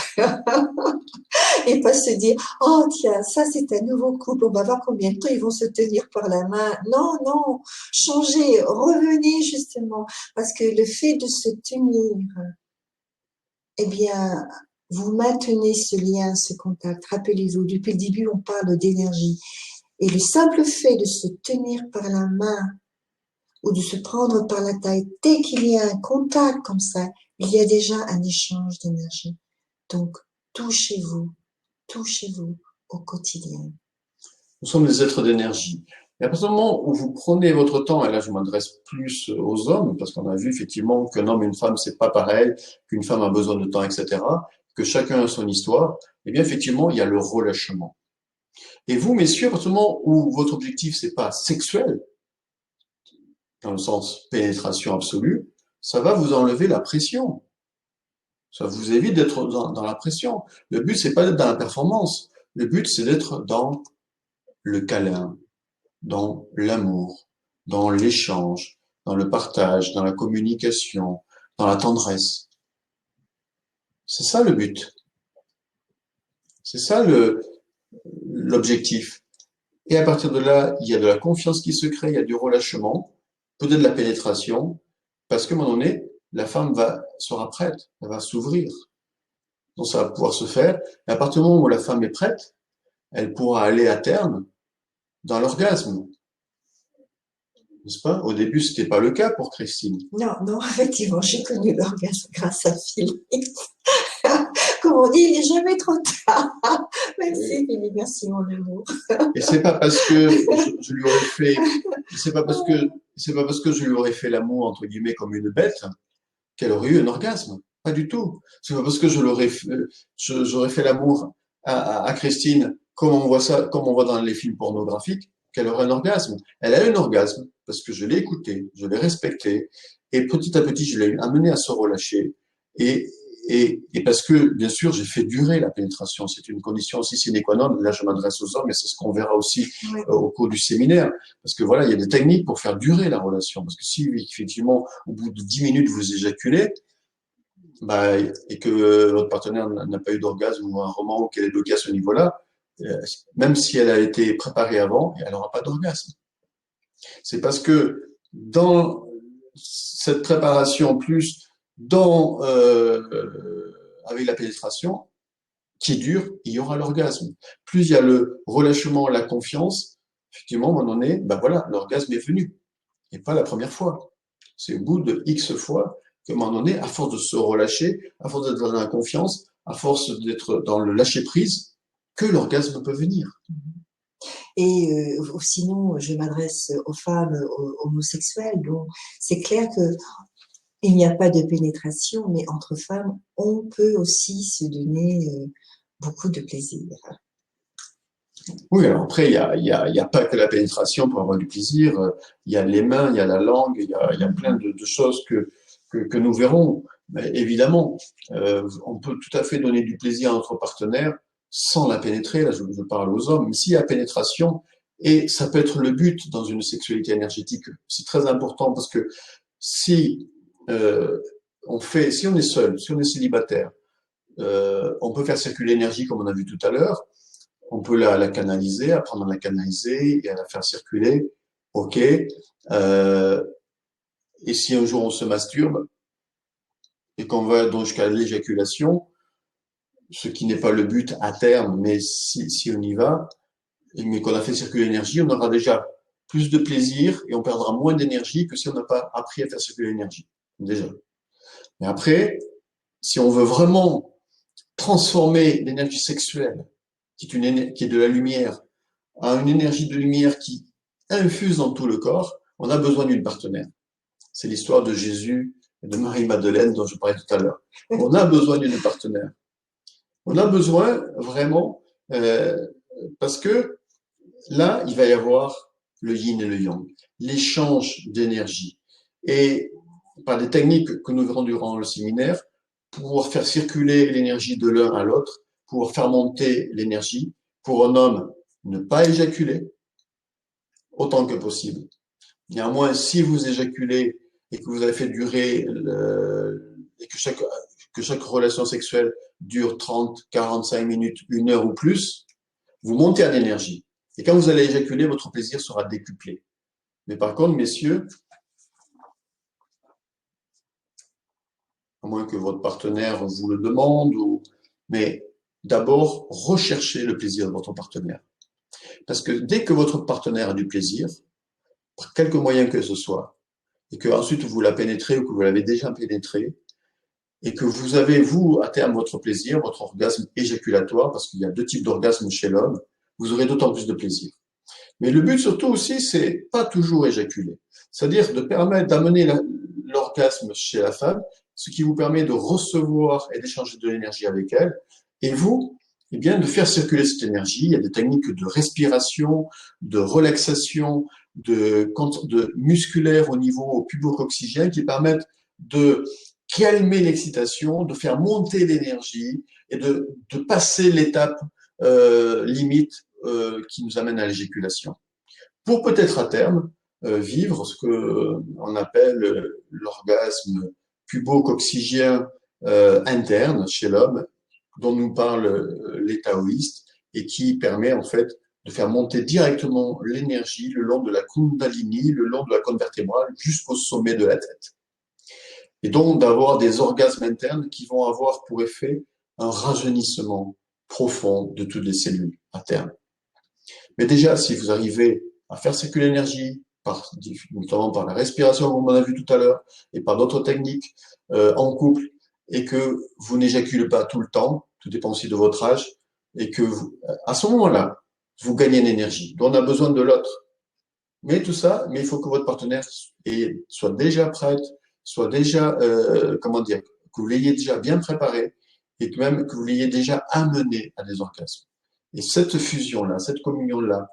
et pas se dire, oh tiens, ça c'est un nouveau couple, on va voir combien de temps ils vont se tenir par la main. Non, non, changez, revenez justement, parce que le fait de se tenir, eh bien, vous maintenez ce lien, ce contact. Rappelez-vous, depuis le début, on parle d'énergie. Et le simple fait de se tenir par la main ou de se prendre par la taille, dès qu'il y a un contact comme ça, il y a déjà un échange d'énergie. Donc, touchez-vous au quotidien. Nous sommes des êtres d'énergie. Et à partir du moment où vous prenez votre temps, et là je m'adresse plus aux hommes, parce qu'on a vu effectivement qu'un homme et une femme, c'est pas pareil, qu'une femme a besoin de temps, etc., que chacun a son histoire, eh bien effectivement, il y a le relâchement. Et vous, messieurs, à partir du moment où votre objectif, c'est pas sexuel, dans le sens pénétration absolue, ça va vous enlever la pression. Ça vous évite d'être dans la pression. Le but, c'est pas d'être dans la performance. Le but, c'est d'être dans le câlin, dans l'amour, dans l'échange, dans le partage, dans la communication, dans la tendresse. C'est ça le but. C'est ça l'objectif. Et à partir de là, il y a de la confiance qui se crée, il y a du relâchement. peut-être la pénétration, parce qu'à un moment donné, la femme sera prête, elle va s'ouvrir. Donc ça va pouvoir se faire. Et à partir du moment où la femme est prête, elle pourra aller à terme dans l'orgasme, n'est-ce pas? Au début, c'était pas le cas pour Christine. Non, non, effectivement, j'ai connu l'orgasme grâce à Philippe. Comme on dit, il n'est jamais trop tard. Merci Philippe, merci mon amour. Et c'est pas parce que je lui aurais fait, c'est pas parce que je lui aurais fait l'amour entre guillemets comme une bête qu'elle aurait eu un orgasme. Pas du tout. C'est pas parce que j'aurais fait l'amour à Christine comme on voit ça, comme on voit dans les films pornographiques, qu'elle aurait un orgasme. Elle a eu un orgasme parce que je l'ai écouté, je l'ai respecté, et petit à petit, je l'ai amené à se relâcher. Et, et parce que, bien sûr, j'ai fait durer la pénétration. C'est une condition aussi sine qua non. Là, je m'adresse aux hommes, et c'est ce qu'on verra aussi Oui. au cours du séminaire. Parce que voilà, il y a des techniques pour faire durer la relation. Parce que si, effectivement, au bout de 10 minutes, vous éjaculez, bah, et que votre partenaire n'a pas eu d'orgasme ou un roman ou qu'elle est bloquée à ce niveau-là, même si elle a été préparée avant, elle n'aura pas d'orgasme. C'est parce que dans cette préparation plus dans avec la pénétration qui dure, il y aura l'orgasme. Plus il y a le relâchement, la confiance, effectivement, à un moment donné, ben voilà, l'orgasme est venu. Et pas la première fois. C'est au bout de X fois qu'à un moment donné, à force de se relâcher, à force d'être dans la confiance, à force d'être dans le lâcher-prise, que l'orgasme peut venir. Et sinon, je m'adresse aux femmes homosexuelles, donc c'est clair que il n'y a pas de pénétration, mais entre femmes, on peut aussi se donner beaucoup de plaisir. Oui, alors après, il y a pas que la pénétration pour avoir du plaisir. Il y a les mains, il y a la langue, il y a plein de choses que nous verrons. Mais évidemment, on peut tout à fait donner du plaisir à notre partenaire sans la pénétrer. Là, je parle aux hommes. Mais s'il y a pénétration, et ça peut être le but dans une sexualité énergétique, c'est très important parce que si euh, si on est seul, si on est célibataire, on peut faire circuler l'énergie comme on a vu tout à l'heure. On peut la canaliser, apprendre à la canaliser et à la faire circuler. OK. Euh, et si un jour on se masturbe et qu'on va donc jusqu'à l'éjaculation, ce qui n'est pas le but à terme, mais si on y va, mais qu'on a fait circuler l'énergie, on aura déjà plus de plaisir et on perdra moins d'énergie que si on n'a pas appris à faire circuler l'énergie. Déjà. Mais après, si on veut vraiment transformer l'énergie sexuelle, qui est de la lumière, à une énergie de lumière qui infuse dans tout le corps, on a besoin d'une partenaire. C'est l'histoire de Jésus et de Marie-Madeleine dont je parlais tout à l'heure. On a besoin d'une partenaire. On a besoin vraiment, parce que là, il va y avoir le yin et le yang, l'échange d'énergie. Et par des techniques que nous verrons durant le séminaire, pouvoir faire circuler l'énergie de l'un à l'autre, pouvoir faire monter l'énergie, pour un homme ne pas éjaculer autant que possible. Néanmoins, si vous éjaculez et que vous avez fait durer et que chaque relation sexuelle dure 30, 45 minutes, 1 heure ou plus, vous montez en énergie. Et quand vous allez éjaculer, votre plaisir sera décuplé. Mais par contre, messieurs, à moins que votre partenaire vous le demande, mais d'abord, recherchez le plaisir de votre partenaire. Parce que dès que votre partenaire a du plaisir, par quelque moyen que ce soit, et que ensuite vous la pénétrez ou que vous l'avez déjà pénétrée, et que vous avez, vous, à terme, votre plaisir, votre orgasme éjaculatoire, parce qu'il y a 2 types d'orgasmes chez l'homme, vous aurez d'autant plus de plaisir. Mais le but surtout aussi, c'est pas toujours éjaculer. C'est-à-dire de permettre d'amener l'orgasme chez la femme, ce qui vous permet de recevoir et d'échanger de l'énergie avec elle, et vous, eh bien, de faire circuler cette énergie. Il y a des techniques de respiration, de relaxation, de musculaire au niveau pubococcygien qui permettent de calmer l'excitation, de faire monter l'énergie et de passer l'étape limite qui nous amène à l'éjaculation. Pour peut-être à terme vivre ce que on appelle l'orgasme pubococcygien interne chez l'homme, dont nous parlent les taoïstes, et qui permet en fait de faire monter directement l'énergie le long de la Kundalini, le long de la colonne vertébrale, jusqu'au sommet de la tête. Et donc d'avoir des orgasmes internes qui vont avoir pour effet un rajeunissement profond de toutes les cellules à terme. Mais déjà, si vous arrivez à faire circuler l'énergie, notamment par la respiration, comme on a vu tout à l'heure, et par d'autres techniques en couple, et que vous n'éjaculez pas tout le temps, tout dépend aussi de votre âge, et que à ce moment-là, vous gagnez en énergie, dont on a besoin de l'autre. Mais tout ça, mais il faut que votre partenaire soit déjà prête, soit déjà, comment dire, que vous l'ayez déjà bien préparé, et que même que vous l'ayez déjà amené à des orgasmes. Et cette fusion-là, cette communion-là,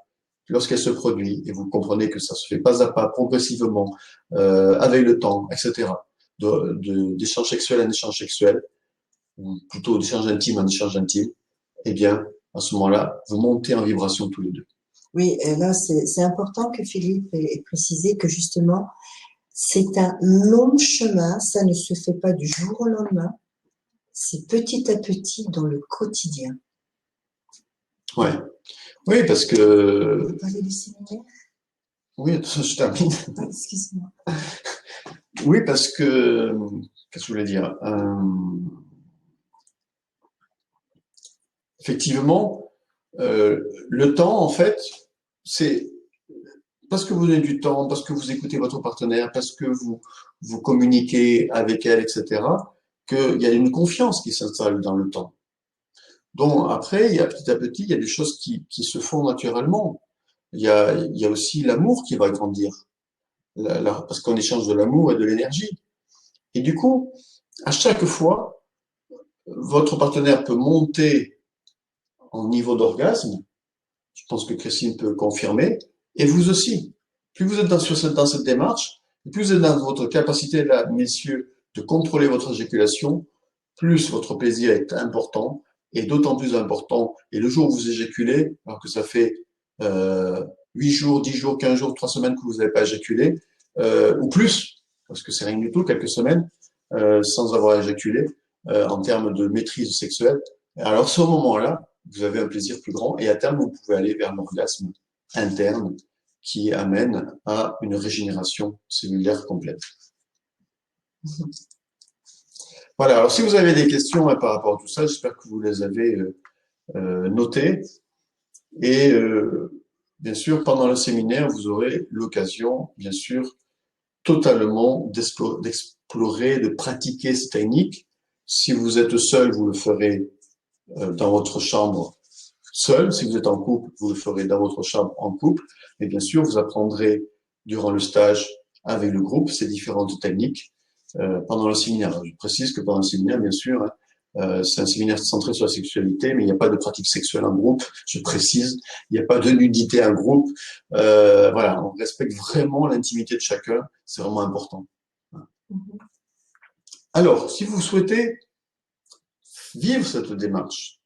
lorsqu'elle se produit, et vous comprenez que ça se fait pas à pas, progressivement, avec le temps, etc., d'échange sexuel en échange sexuel, ou plutôt d'échange intime en échange intime, eh bien, à ce moment-là, vous montez en vibration tous les deux. Oui, et là, c'est important que Philippe ait précisé que justement, c'est un long chemin, ça ne se fait pas du jour au lendemain, c'est petit à petit dans le quotidien. Ouais. Oui, parce que... Vous parlez du séminaire? Oui, je termine. Ah, excuse-moi. Oui, parce que... Qu'est-ce que je voulais dire effectivement, le temps, en fait, c'est parce que vous donnez du temps, parce que vous écoutez votre partenaire, parce que vous communiquez avec elle, etc., qu'il y a une confiance qui s'installe dans le temps. Donc après, il y a petit à petit, il y a des choses qui se font naturellement. Il y a aussi l'amour qui va grandir, parce qu'on échange de l'amour et de l'énergie. Et du coup, à chaque fois, votre partenaire peut monter en niveau d'orgasme. Je pense que Christine peut confirmer, et vous aussi. Plus vous êtes dans cette démarche, plus vous êtes dans votre capacité, là, messieurs, de contrôler votre éjaculation, plus votre plaisir est important, et d'autant plus important. Et le jour où vous éjaculez, alors que ça fait 8 jours, 10 jours, 15 jours, 3 semaines que vous n'avez pas éjaculé, ou plus, parce que c'est rien du tout, quelques semaines, sans avoir éjaculé, en termes de maîtrise sexuelle. Alors, à ce moment-là, vous avez un plaisir plus grand et à terme, vous pouvez aller vers l'orgasme interne qui amène à une régénération cellulaire complète. Voilà, alors si vous avez des questions par rapport à tout ça, j'espère que vous les avez notées. Et bien sûr, pendant le séminaire, vous aurez l'occasion, bien sûr, totalement d'explorer, de pratiquer ces techniques. Si vous êtes seul, vous le ferez dans votre chambre seul. Si vous êtes en couple, vous le ferez dans votre chambre en couple. Mais bien sûr, vous apprendrez durant le stage avec le groupe ces différentes techniques pendant le séminaire. Je précise que pendant le séminaire, bien sûr, c'est un séminaire centré sur la sexualité, mais il n'y a pas de pratique sexuelle en groupe. Je précise, il n'y a pas de nudité en groupe. Voilà, on respecte vraiment l'intimité de chacun. C'est vraiment important. Alors, si vous souhaitez vivre cette démarche,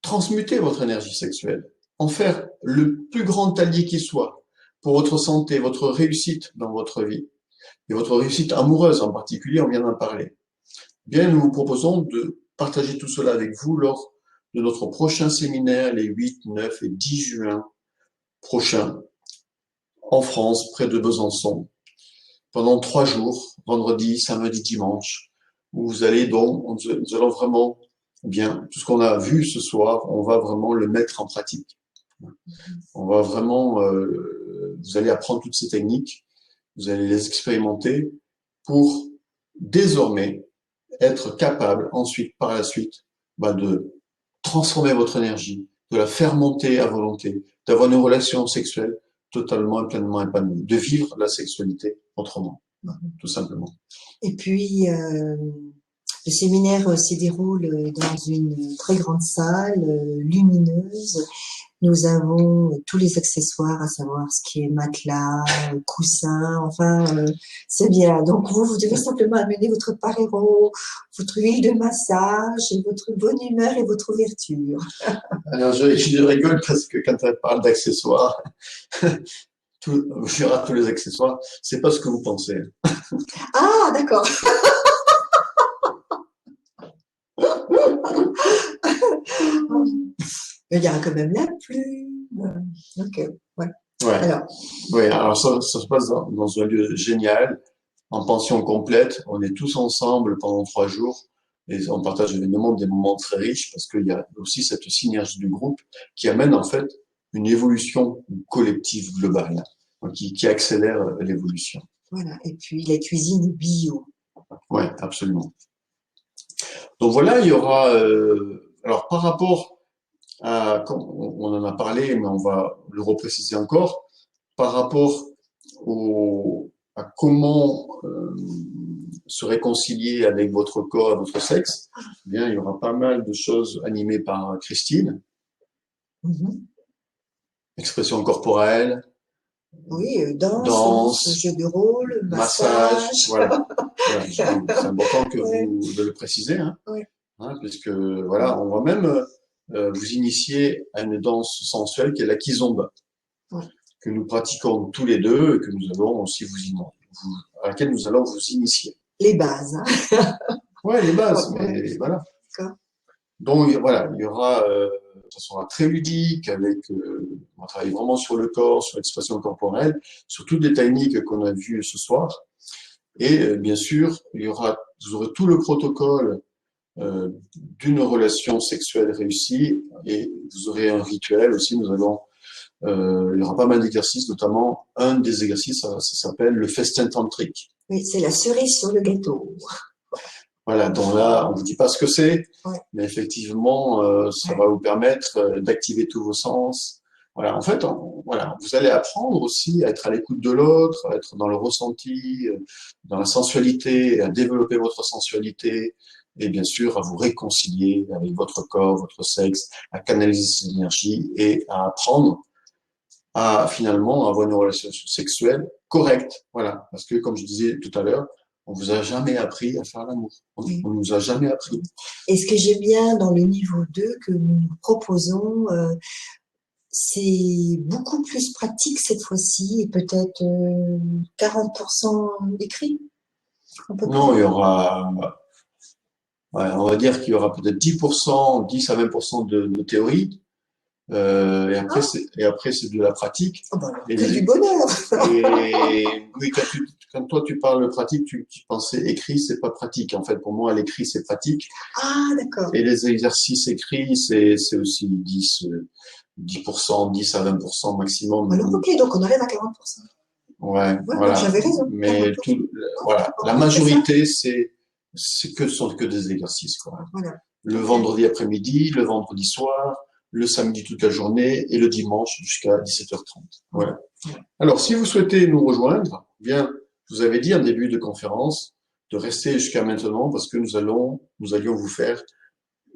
transmuter votre énergie sexuelle, en faire le plus grand allié qui soit pour votre santé, votre réussite dans votre vie, et votre réussite amoureuse en particulier, on vient d'en parler. Bien, nous vous proposons de partager tout cela avec vous lors de notre prochain séminaire, les 8, 9 et 10 juin prochains, en France, près de Besançon, pendant 3 jours, vendredi, samedi, dimanche, où vous allez donc, nous allons vraiment, bien, tout ce qu'on a vu ce soir, on va vraiment le mettre en pratique. On va vraiment, vous allez apprendre toutes ces techniques, vous allez les expérimenter pour désormais être capable ensuite, par la suite, de transformer votre énergie, de la faire monter à volonté, d'avoir une relation sexuelle totalement et pleinement épanouie, de vivre la sexualité autrement, tout simplement. Et puis, le séminaire se déroule dans une très grande salle lumineuse. Nous avons tous les accessoires, à savoir ce qui est matelas, coussin, enfin, c'est bien. Donc, vous devez simplement amener votre paréro, votre huile de massage, et votre bonne humeur et votre ouverture. Alors, je rigole parce que quand elle parle d'accessoires, je verrai tous les accessoires, c'est pas ce que vous pensez. Ah, d'accord. Il y aura quand même la plume, Ok, ouais. Ouais. Alors, Oui, alors ça se passe dans un lieu génial, en pension complète. On est tous ensemble pendant 3 jours et on partage évidemment des moments très riches parce qu'il y a aussi cette synergie du groupe qui amène en fait une évolution collective globale, donc qui accélère l'évolution. voilà. Et puis, la cuisine bio. Ouais, absolument. Donc voilà, il y aura. Alors par rapport on en a parlé, mais on va le repréciser encore. Par rapport à comment se réconcilier avec votre corps, votre sexe, eh bien, il y aura pas mal de choses animées par Christine. Mhm. Expression corporelle, Oui, danse, danse, jeu de rôle, massage, massage. voilà. Voilà. Donc, c'est important que Ouais, vous de le préciser, hein, ouais, puisque voilà, on va même vous initier à une danse sensuelle qui est la kizomba, ouais. que nous pratiquons tous les deux et que nous allons aussi à laquelle nous allons vous initier. Les bases, hein. Ouais, les Ouais, bases, ouais, mais voilà. d'accord. Donc voilà, il y aura, ça sera très ludique avec, on va travailler vraiment sur le corps, sur l'expression corporelle, sur toutes les techniques qu'on a vues ce soir. Et bien sûr, vous aurez tout le protocole d'une relation sexuelle réussie et vous aurez un rituel aussi. Il y aura pas mal d'exercices, notamment un des exercices, ça s'appelle le festin tantrique. Oui, c'est la cerise sur le gâteau. Voilà, donc là, on vous dit pas ce que c'est, Ouais, mais effectivement, ça ouais, va vous permettre d'activer tous vos sens. Voilà, en fait, voilà, vous allez apprendre aussi à être à l'écoute de l'autre, à être dans le ressenti, dans la sensualité, à développer votre sensualité, et bien sûr à vous réconcilier avec votre corps, votre sexe, à canaliser cette énergie et à apprendre à finalement avoir une relation sexuelle correcte. Voilà, parce que comme je disais tout à l'heure, on vous a jamais appris à faire l'amour. oui. On nous a jamais appris. Et ce que j'aime bien dans le niveau 2 que nous proposons, c'est beaucoup plus pratique cette fois-ci et peut-être 40% d'écrit, à peu près. Non, il y aura, ouais, on va dire qu'il y aura peut-être 10%, 10 à 20% de théorie, Ah, et après c'est de la pratique. oh ben alors, Et, que du les- bonheur. et oui, quand toi tu parles de pratique, tu pensais écrit, c'est pas pratique. En fait, pour moi, l'écrit c'est pratique. Ah, d'accord. Et les exercices écrits, c'est aussi 10%, 10 à 20% maximum. Alors, ok, donc on arrive à 40%. Ouais, Ouais, donc voilà. j'avais raison, Mais 40%. voilà. La On fait ça. majorité, sont que des exercices, quoi. Voilà. Le Ok. vendredi après-midi, le vendredi soir, le samedi toute la journée et le dimanche jusqu'à 17h30. Voilà. Voilà. Alors, si vous souhaitez nous rejoindre, eh bien, je vous avais dit en début de conférence de rester jusqu'à maintenant parce que nous allions vous faire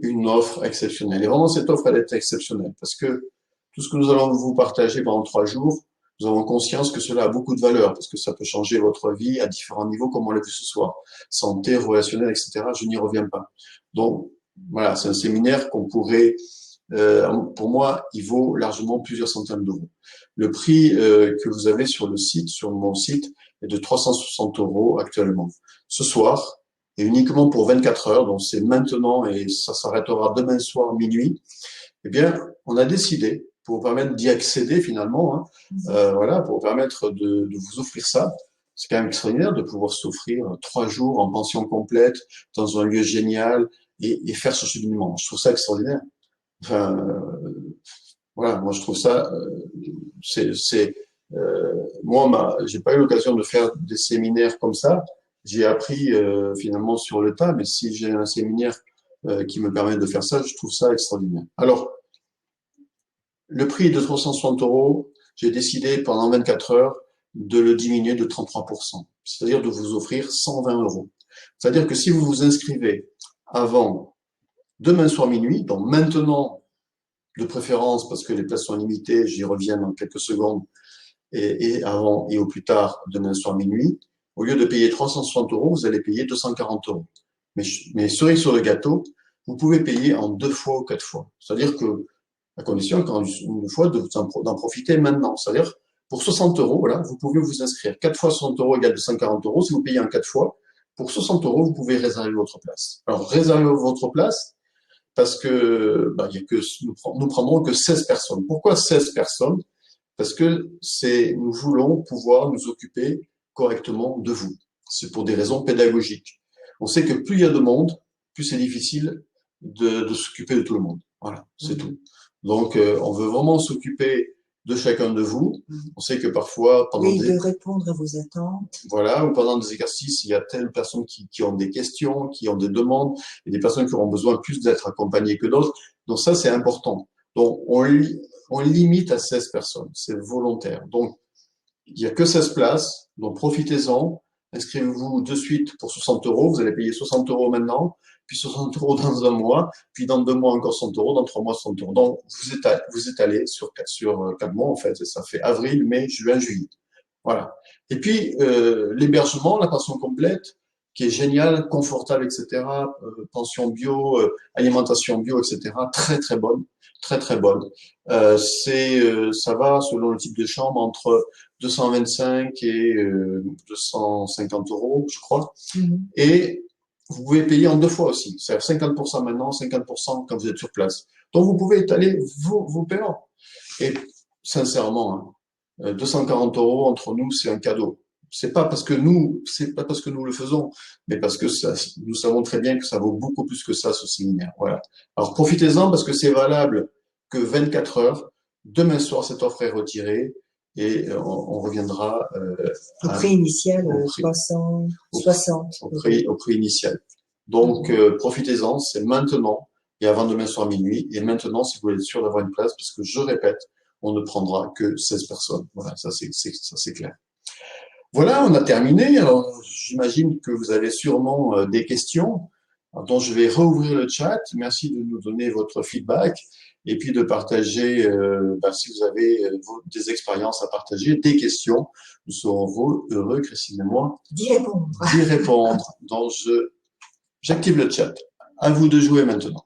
une offre exceptionnelle. Et vraiment, cette offre, elle est exceptionnelle parce que tout ce que nous allons vous partager pendant 3 jours, nous avons conscience que cela a beaucoup de valeur parce que ça peut changer votre vie à différents niveaux, comme on l'a vu ce soir. Santé, relationnelle, etc. Je n'y reviens pas. Donc, voilà, c'est un séminaire qu'on pourrait, pour moi, il vaut largement plusieurs centaines d'euros. Le prix que vous avez sur le site, sur mon site, est de 360 euros actuellement. Ce soir, et uniquement pour 24 heures, donc c'est maintenant et ça s'arrêtera demain soir minuit, eh bien, on a décidé, pour vous permettre d'y accéder finalement, hein, voilà, pour vous permettre de vous offrir ça. C'est quand même extraordinaire de pouvoir s'offrir 3 jours en pension complète dans un lieu génial et faire ce cheminement. Je trouve ça extraordinaire. Enfin, voilà, moi je trouve ça, moi, j'ai pas eu l'occasion de faire des séminaires comme ça. J'ai appris finalement sur le tas, mais si j'ai un séminaire qui me permet de faire ça, je trouve ça extraordinaire. Alors, le prix est de 360 euros. J'ai décidé pendant 24 heures de le diminuer de 33%, c'est-à-dire de vous offrir 120 euros. C'est-à-dire que si vous vous inscrivez avant demain soir minuit, donc maintenant de préférence parce que les places sont limitées, j'y reviens dans quelques secondes, et avant et au plus tard demain soir minuit, au lieu de payer 360 euros, vous allez payer 240 euros. Mais cerise sur le gâteau, vous pouvez payer en 2 fois ou 4 fois. C'est-à-dire que, à condition, encore une fois, d'en profiter maintenant. C'est-à-dire, pour 60 euros, voilà, vous pouvez vous inscrire. 4 fois 60 euros égale 240 euros. Si vous payez en 4 fois, pour 60 euros, vous pouvez réserver votre place. Alors, réserver votre place, parce que, il y a que nous prendrons que 16 personnes. Pourquoi 16 personnes? Parce que nous voulons pouvoir nous occuper correctement de vous. C'est pour des raisons pédagogiques. On sait que plus il y a de monde, plus c'est difficile de s'occuper de tout le monde. Voilà, c'est tout. Donc, on veut vraiment s'occuper de chacun de vous. On sait que parfois, Oui, de répondre à vos attentes. Voilà, ou pendant des exercices, il y a telles personnes qui ont des questions, qui ont des demandes, et des personnes qui auront besoin plus d'être accompagnées que d'autres. Donc ça, c'est important. Donc, on limite à 16 personnes. C'est volontaire. Donc, il n'y a que 16 places. Donc, profitez-en. Inscrivez-vous de suite pour 60 euros. Vous allez payer 60 euros maintenant, puis 60 euros dans un mois, puis dans 2 mois encore 60 euros, dans 3 mois 60 euros. Donc, vous étalez sur 4 mois, en fait. Et ça fait avril, mai, juin, juillet. Voilà. Et puis, l'hébergement, la pension complète, qui est géniale, confortable, etc. Pension bio, alimentation bio, etc. Très, très bonne. Très, très bonne. Ça va, selon le type de chambre, entre 225 et 250 euros, je crois. Et vous pouvez payer en 2 fois aussi. C'est-à-dire 50% maintenant, 50% quand vous êtes sur place. Donc, vous pouvez étaler vos paiements. Et sincèrement, 240 euros entre nous, c'est un cadeau. C'est pas parce que nous le faisons, mais parce que nous savons très bien que ça vaut beaucoup plus que ça, ce séminaire. Voilà. Alors profitez-en parce que c'est valable que 24 heures. Demain soir, cette offre est retirée et on reviendra au prix initial, 360 au prix initial. Donc profitez-en, c'est maintenant et avant demain soir minuit. Et maintenant, si vous voulez être sûr d'avoir une place, parce que je répète, on ne prendra que 16 personnes. Voilà, ça c'est clair. Voilà, on a terminé. Alors, j'imagine que vous avez sûrement des questions. Alors, donc, je vais rouvrir le chat. Merci de nous donner votre feedback et puis de partager, si vous avez des expériences à partager, des questions. Nous serons heureux, Christine et moi, d'y répondre. Donc, j'active le chat. À vous de jouer maintenant.